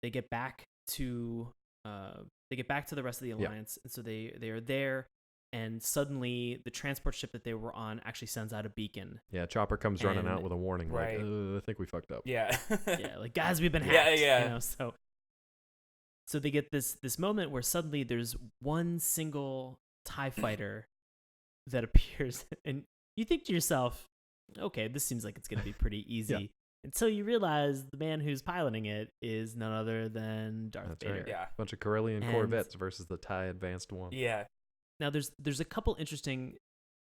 they get back to the rest of the Alliance, and so they are there, and suddenly the transport ship that they were on actually sends out a beacon. Yeah, Chopper comes running out with a warning, like, I think we fucked up. Yeah. Like, guys, we've been hacked. Yeah. So they get this moment where suddenly there's one single TIE fighter that appears, and you think to yourself, okay, this seems like it's going to be pretty easy. Until you realize the man who's piloting it is none other than Darth Vader. Right. Yeah. A bunch of Corellian Corvettes versus the TIE Advanced One. Yeah. Now, there's a couple interesting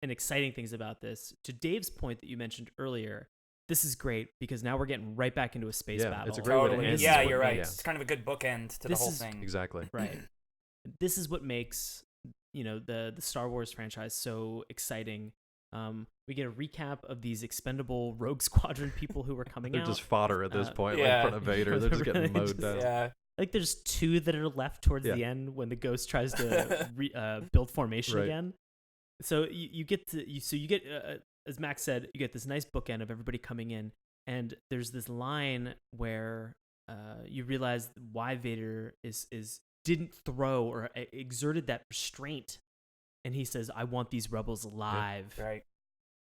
and exciting things about this. To Dave's point that you mentioned earlier, this is great because now we're getting right back into a space battle. It's a great way to end. Yeah, you're right. It's kind of a good bookend to the whole thing. Exactly. Right. This is what makes the Star Wars franchise so exciting. We get a recap of these expendable Rogue Squadron people who were coming out. They're just fodder at this point, like in front of Vader. They're just getting mowed down. Yeah. Like there's 2 that are left towards the end when the Ghost tries to build formation again. So you get as Max said, you get this nice bookend of everybody coming in, and there's this line where you realize why Vader didn't throw or exerted that restraint. And he says, "I want these rebels alive." Yeah, right.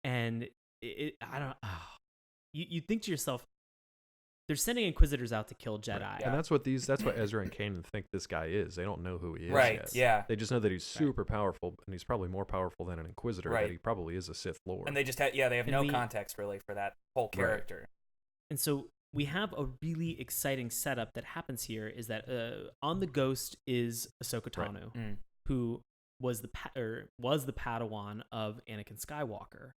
And you think to yourself, they're sending Inquisitors out to kill Jedi. Right. Yeah. And that's what Ezra and Kanan think this guy is. They don't know who he is yet. Yeah. They just know that he's super powerful, and he's probably more powerful than an Inquisitor. That he probably is a Sith Lord. And they just they have no context really for that whole character. And so we have a really exciting setup that happens here. Is that on the Ghost is Ahsoka Tano, who was the Padawan of Anakin Skywalker,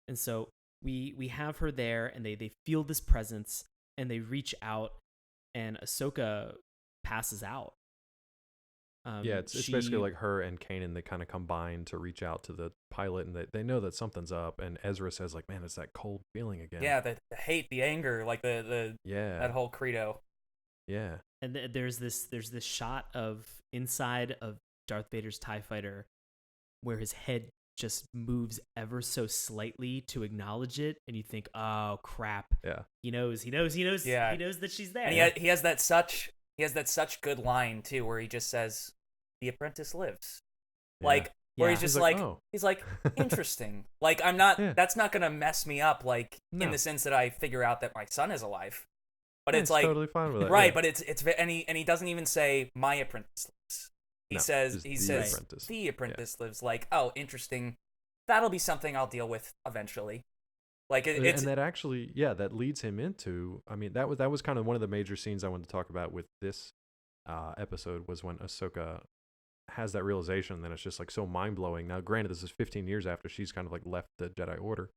and so we have her there, and they feel this presence, and they reach out, and Ahsoka passes out. It's basically like her and Kanan, they kind of combine to reach out to the pilot, and they know that something's up, and Ezra says like, man, it's that cold feeling again. Yeah, the hate, the anger, like the that whole credo. Yeah. And there's this shot of inside of Darth Vader's TIE fighter where his head just moves ever so slightly to acknowledge it, and you think, oh crap. Yeah. He knows Yeah. He knows that she's there. And he has that such good line too, where he just says, "The apprentice lives," like where he's just he's like, interesting. Like I'm not. Yeah. That's not gonna mess me up. Like in the sense that I figure out that my son is alive. But it's like totally fine with that. Right, yeah. but it's and he doesn't even say my apprentice lives. He says the apprentice lives. Like, oh, interesting. That'll be something I'll deal with eventually. Like it's, and that actually, that leads him into. I mean, that was kind of one of the major scenes I wanted to talk about with this episode, was when Ahsoka has that realization, and then it's just like so mind blowing. Now, granted, this is 15 years after she's kind of like left the Jedi Order,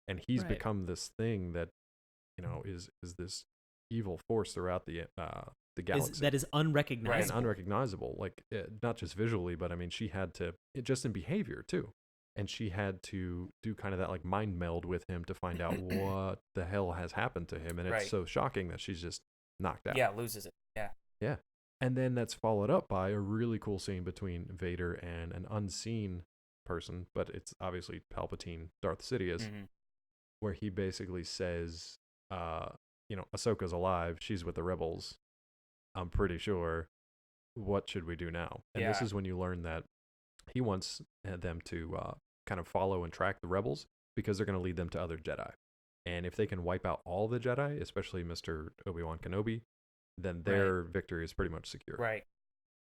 and he's become this thing that, is this evil force throughout the galaxy that is unrecognizable. Right, and unrecognizable. Like not just visually, but I mean, she had to just in behavior too. And she had to do kind of that like mind meld with him to find out what the hell has happened to him. And it's so shocking that she's just knocked out. Yeah, loses it. Yeah. Yeah. And then that's followed up by a really cool scene between Vader and an unseen person, but it's obviously Palpatine, Darth Sidious, where he basically says, Ahsoka's alive. She's with the rebels. I'm pretty sure. What should we do now? And this is when you learn that he wants them to kind of follow and track the rebels, because they're going to lead them to other Jedi. And if they can wipe out all the Jedi, especially Mr. Obi-Wan Kenobi, then their victory is pretty much secure. Right.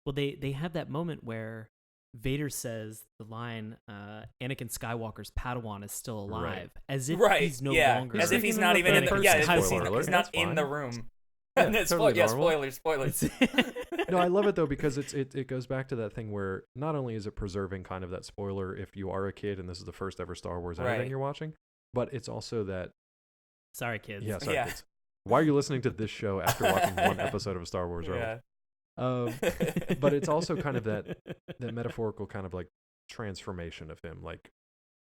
Well, they have that moment where Vader says the line, Anakin Skywalker's Padawan is still alive, as if he's no longer. As if he's not even in the he's not in the room. Yeah, totally spoilers. No, I love it though, because it goes back to that thing where not only is it preserving kind of that spoiler if you are a kid and this is the first ever Star Wars anything you're watching, but it's also that. Sorry, kids. Yeah, sorry, kids. Why are you listening to this show after watching one episode of Star Wars Rebels? But it's also kind of that metaphorical kind of like transformation of him. Like,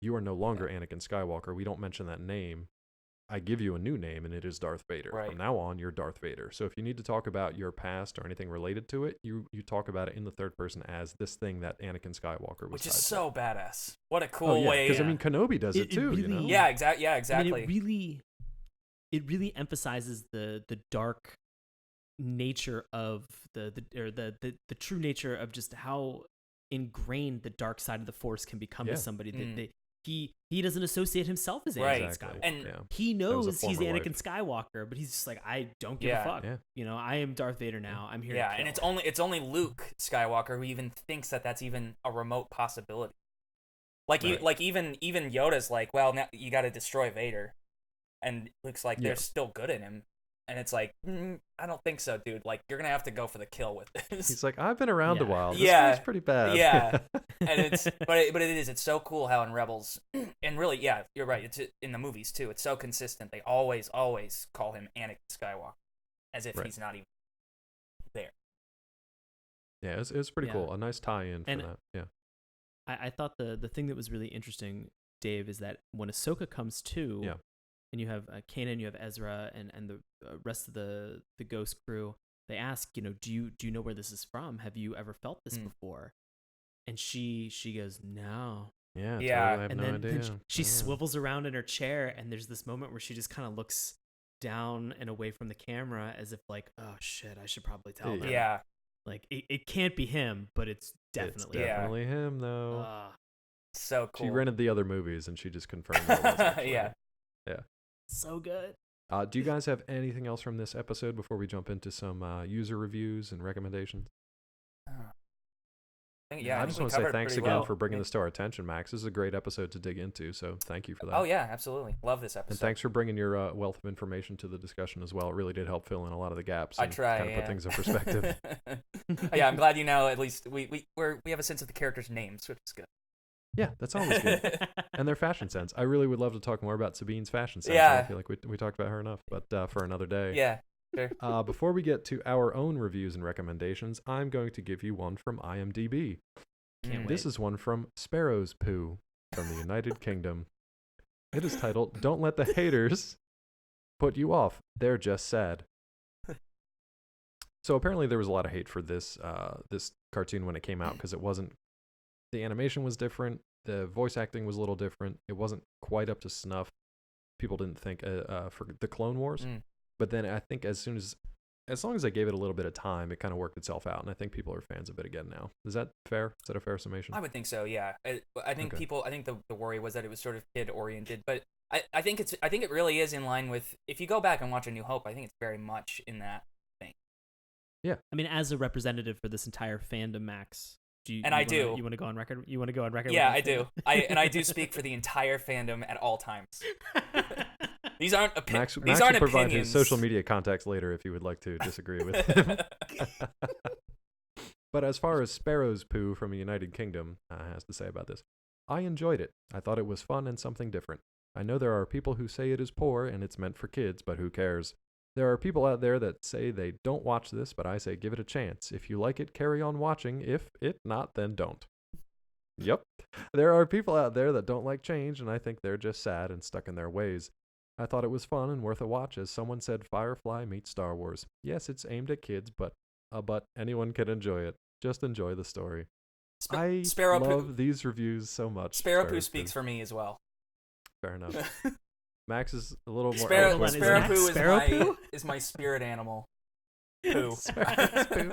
you are no longer Anakin Skywalker. We don't mention that name. I give you a new name, and it is Darth Vader. Right. From now on, you're Darth Vader. So if you need to talk about your past or anything related to it, you talk about it in the third person as this thing that Anakin Skywalker was. Which is so badass. What a cool way. Because I mean, Kenobi does it too. Really, Yeah, exactly. I mean, it really emphasizes the dark nature of the true nature of just how ingrained the dark side of the Force can become to somebody that he doesn't associate himself as Anakin Skywalker. And he knows he's Anakin Skywalker, but he's just like, I don't give a fuck. Yeah. I am Darth Vader now. I'm here to kill. And it's only Luke Skywalker who even thinks that that's even a remote possibility. Like even Yoda's like, well, now you got to destroy Vader. And Luke's like, there's still good in him. And it's like, I don't think so, dude. Like, you're going to have to go for the kill with this. He's like, I've been around a while. This guy's pretty bad. Yeah. And it's so cool how in Rebels, and really, you're right. It's in the movies too. It's so consistent. They always call him Anakin Skywalker as if he's not even there. Yeah, it's pretty cool. A nice tie-in for that. Yeah. I thought the thing that was really interesting, Dave, is that when Ahsoka comes to, and you have Kanan, you have Ezra, and the rest of the Ghost crew, they ask, do you know where this is from? Have you ever felt this before? And she goes, no. Yeah. Totally, I have and no then idea. she swivels around in her chair, and there's this moment where she just kind of looks down and away from the camera as if like, oh shit, I should probably tell them. Yeah. Like it can't be him, but it's definitely him though. So cool. She rented the other movies and she just confirmed that it was Yeah. So good. Do you guys have anything else from this episode before we jump into some user reviews and recommendations? Yeah, I just we want to say covered thanks pretty again well. for bringing this to our attention, Max. This is a great episode to dig into, so thank you for that. Oh yeah, absolutely. Love this episode. And thanks for bringing your wealth of information to the discussion as well. It really did help fill in a lot of the gaps. I And try. kind of put things in perspective. Yeah, I'm glad you know. At least we have a sense of the characters' names, which is good. Yeah, that's always good. And their fashion sense. I really would love to talk more about Sabine's fashion sense. Yeah. I feel like we talked about her enough, but for another day. Yeah. Sure. Before we get to our own reviews and recommendations, I'm going to give you one from IMDb. Can't wait. This is one from Sparrow's Poo from the United Kingdom. It is titled, "Don't Let the Haters Put You Off. They're Just Sad." So apparently there was a lot of hate for this cartoon when it came out because the animation was different, the voice acting was a little different, it wasn't quite up to snuff. People didn't think for the Clone Wars. But then I think as long as I gave it a little bit of time, it kind of worked itself out, and I think people are fans of it again now. Is that fair? Is that a fair summation? I would think so. Yeah. I think Okay. I think the worry was that it was sort of kid oriented, but I think it really is in line with, if you go back and watch A New Hope, I think it's very much in that thing. I mean, as a representative for this entire fandom, Max, you do. You want to go on record? You want to go on record? Yeah, with I this do. I do speak for the entire fandom at all times. These aren't Max these will aren't provide opinions. his social media contacts later if you would like to disagree with him. But as far as Sparrow's Poo from the United Kingdom has to say about this, I enjoyed it. I thought it was fun and something different. I know there are people who say it is poor and it's meant for kids, but who cares? There are people out there that say they don't watch this, but I say give it a chance. If you like it, carry on watching. If not, then don't. Yep. There are people out there that don't like change, and I think they're just sad and stuck in their ways. I thought it was fun and worth a watch. As someone said, Firefly meets Star Wars. Yes, it's aimed at kids, but anyone can enjoy it. Just enjoy the story. I Sparrow love Poo. these reviews so much. Sparrow Poo speaks for me as well. Fair enough. Max is a little more Sparrow eloquent. Sparrow Poo Sparrow Poo? is my spirit animal. Poo. Sparrow's Poo.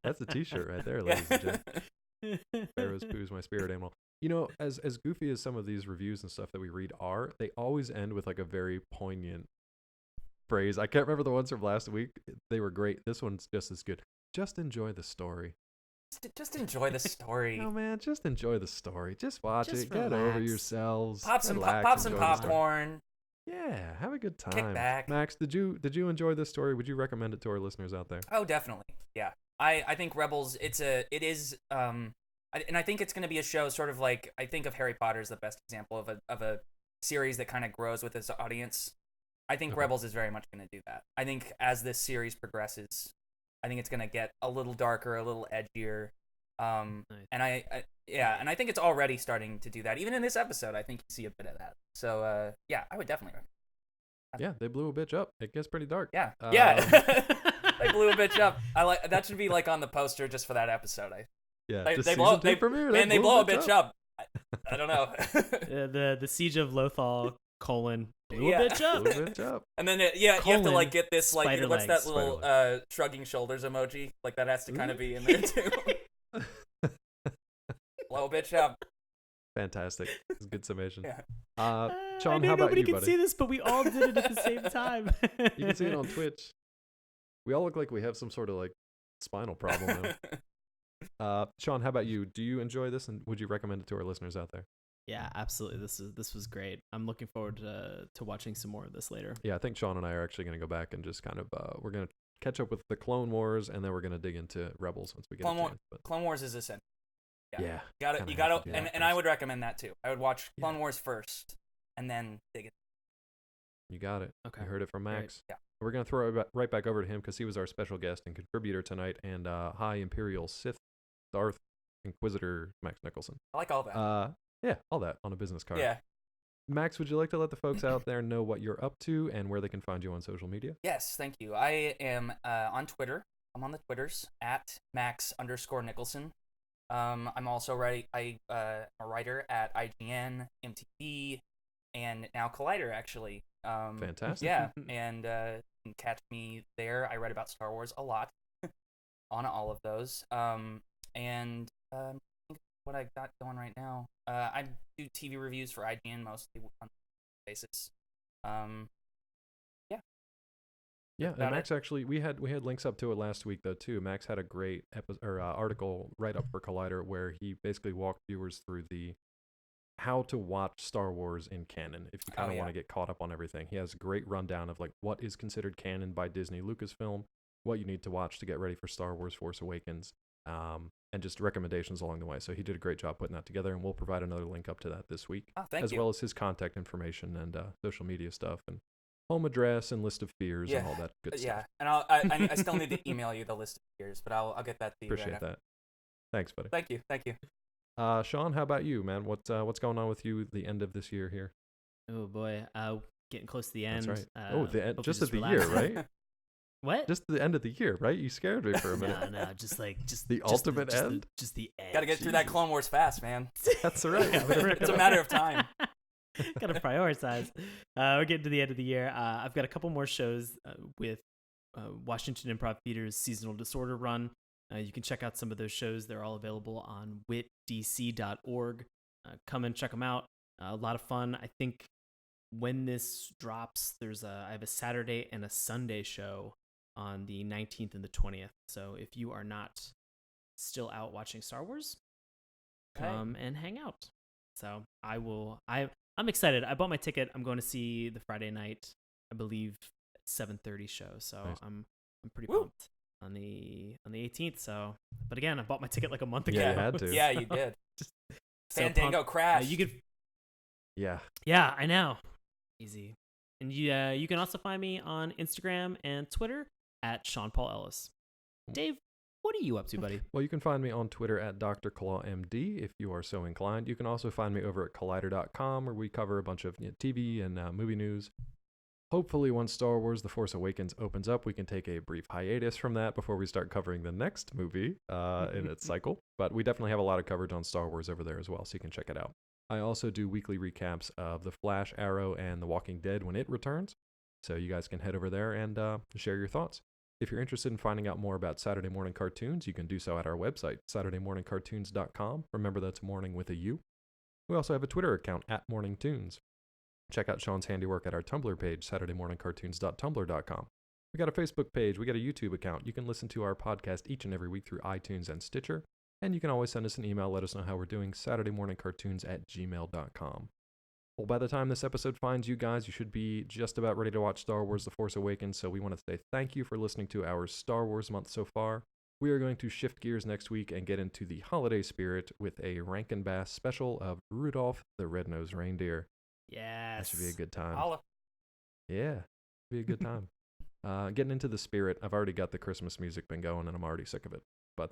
That's a t-shirt right there, ladies and gentlemen. Sparrow's Poo is my spirit animal. You know, as goofy as some of these reviews and stuff that we read are, they always end with like a very poignant phrase. I can't remember the ones from last week. They were great. This one's just as good. Just enjoy the story. Just enjoy the story. No, man, just enjoy the story. Just watch Just it. Get over relax. yourselves. Pop some Relax, some enjoy the story. popcorn. Yeah, have a good time. Kick back. Max, did you enjoy this story? Would you recommend it to our listeners out there? Oh, definitely. Yeah. I think Rebels, and I think it's going to be a show sort of like, I think of Harry Potter as the best example of a series that kind of grows with its audience. I think Okay. Rebels is very much going to do that. I think as this series progresses, I think it's going to get a little darker, a little edgier. Nice. And I think it's already starting to do that. Even in this episode, I think you see a bit of that. So, yeah, I would definitely recommend. Yeah, they blew a bitch up. It gets pretty dark. Yeah. Um, Yeah. They blew a bitch up. That should be like on the poster just for that episode. Yeah, They just blow season 2 premiere. they blow a bitch up. I don't know. The siege of Lothal : blew Yeah. a bitch up. Blew a bitch up. And then you have to like get this like Spider what's legs. that little shrugging shoulders emoji? Like that has to kind of be in there too. Blow a bitch up. Fantastic. It's a good summation. Yeah. Sean, I know how about nobody you, can buddy? see this, but we all did it at the same time. You can see it on Twitch. We all look like we have some sort of like spinal problem now. Sean, how about you? Do you enjoy this, and would you recommend it to our listeners out there? Yeah, absolutely. This was great. I'm looking forward to watching some more of this later. Yeah, I think Sean and I are actually going to go back and just kind of we're going to catch up with the Clone Wars, and then we're going to dig into Rebels once we get a chance. But Clone Wars is essential. yeah, You kinda gotta, have to do that and I first. would recommend that too. I would watch Yeah. Clone Wars first, and then dig it. You got it. Okay. You heard it from Great. Max. Yeah. We're going to throw it right back over to him because he was our special guest and contributor tonight, and High Imperial Sith Darth Inquisitor Max Nicholson. I like all that. Yeah, all that on a business card. Yeah. Max, would you like to let the folks out there know what you're up to and where they can find you on social media? Yes, thank you. I am on Twitter. I'm on the Twitters at Max_Nicholson. I'm also a writer at IGN, MTV, and now Collider, actually. Fantastic. Yeah, and you can catch me there. I write about Star Wars a lot on all of those. And I think what I got going right now, I do TV reviews for IGN mostly on a basis. Yeah. Yeah, and about Max actually, we had links up to it last week though too. Max had a great article right up for Collider where he basically walked viewers through the how to watch Star Wars in canon if you kind of want to get caught up on everything. He has a great rundown of like what is considered canon by Disney Lucasfilm, what you need to watch to get ready for Star Wars Force Awakens, and just recommendations along the way. So he did a great job putting that together, and we'll provide another link up to that this week, as well as his contact information and social media stuff and home address and list of fears and all that good stuff. Yeah, and I still need to email you the list of fears, but I'll get that to you. Appreciate that. Thanks, buddy. Thank you. Sean, how about you, man? What's going on with you the end of this year here? Oh boy, getting close to the end. That's right. The end, just at the relax. year, right? What? Just the end of the year, right? You scared me for a minute. No, just the ultimate end. Just the end. Got to get through that Clone Wars fast, man. That's right. It's a matter of time. Got to prioritize. We're getting to the end of the year. I've got a couple more shows with Washington Improv Theater's Seasonal Disorder run. You can check out some of those shows. They're all available on witdc.org. Come and check them out. A lot of fun. I think when this drops, I have a Saturday and a Sunday show on the 19th and the 20th. So if you are not still out watching Star Wars, come and hang out. So I'm excited. I bought my ticket. I'm going to see the Friday night, I believe, 7:30 show. So nice. I'm pretty pumped on the 18th. So, but again, I bought my ticket like a month ago. Yeah, you had to. Yeah, you did. Fandango crash. You could. Yeah. Yeah, I know. Easy. And you can also find me on Instagram and Twitter at Sean Paul Ellis. Dave, what are you up to, buddy? Well, you can find me on Twitter at Dr. ClawMD if you are so inclined. You can also find me over at Collider.com where we cover a bunch of TV and movie news. Hopefully, once Star Wars The Force Awakens opens up, we can take a brief hiatus from that before we start covering the next movie in its cycle. But we definitely have a lot of coverage on Star Wars over there as well, so you can check it out. I also do weekly recaps of The Flash, Arrow, and The Walking Dead when it returns. So you guys can head over there and share your thoughts. If you're interested in finding out more about Saturday morning cartoons, you can do so at our website, SaturdayMorningCartoons.com. Remember, that's morning with a U. We also have a Twitter account at MorningToons. Check out Sean's handiwork at our Tumblr page, SaturdayMorningCartoons.tumblr.com. We got a Facebook page. We got a YouTube account. You can listen to our podcast each and every week through iTunes and Stitcher. And you can always send us an email. Let us know how we're doing, SaturdayMorningCartoons@gmail.com. Well, by the time this episode finds you guys, you should be just about ready to watch Star Wars The Force Awakens, so we want to say thank you for listening to our Star Wars month so far. We are going to shift gears next week and get into the holiday spirit with a Rankin Bass special of Rudolph the Red-Nosed Reindeer. Yes. That should be a good time. Holla. Yeah, be a good time. Getting into the spirit, I've already got the Christmas music been going, and I'm already sick of it. But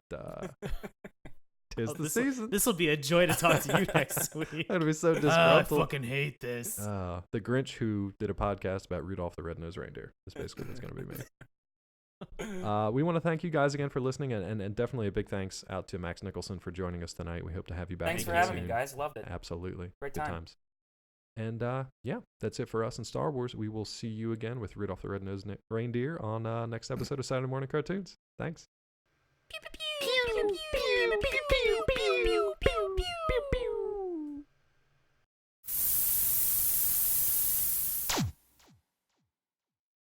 'tis the season. This will be a joy to talk to you next week. That'll be so disgruntled. I fucking hate this. The Grinch who did a podcast about Rudolph the Red-Nosed Reindeer. That's basically what's going to be me. We want to thank you guys again for listening, and definitely a big thanks out to Max Nicholson for joining us tonight. We hope to have you back. Thanks for having me, guys. Loved it. Absolutely. Great Good time. times. And yeah, that's it for us in Star Wars. We will see you again with Rudolph the Red-Nosed Reindeer on next episode of Saturday Morning Cartoons. Thanks. Pew, pew, pew, pew, pew, pew, pew.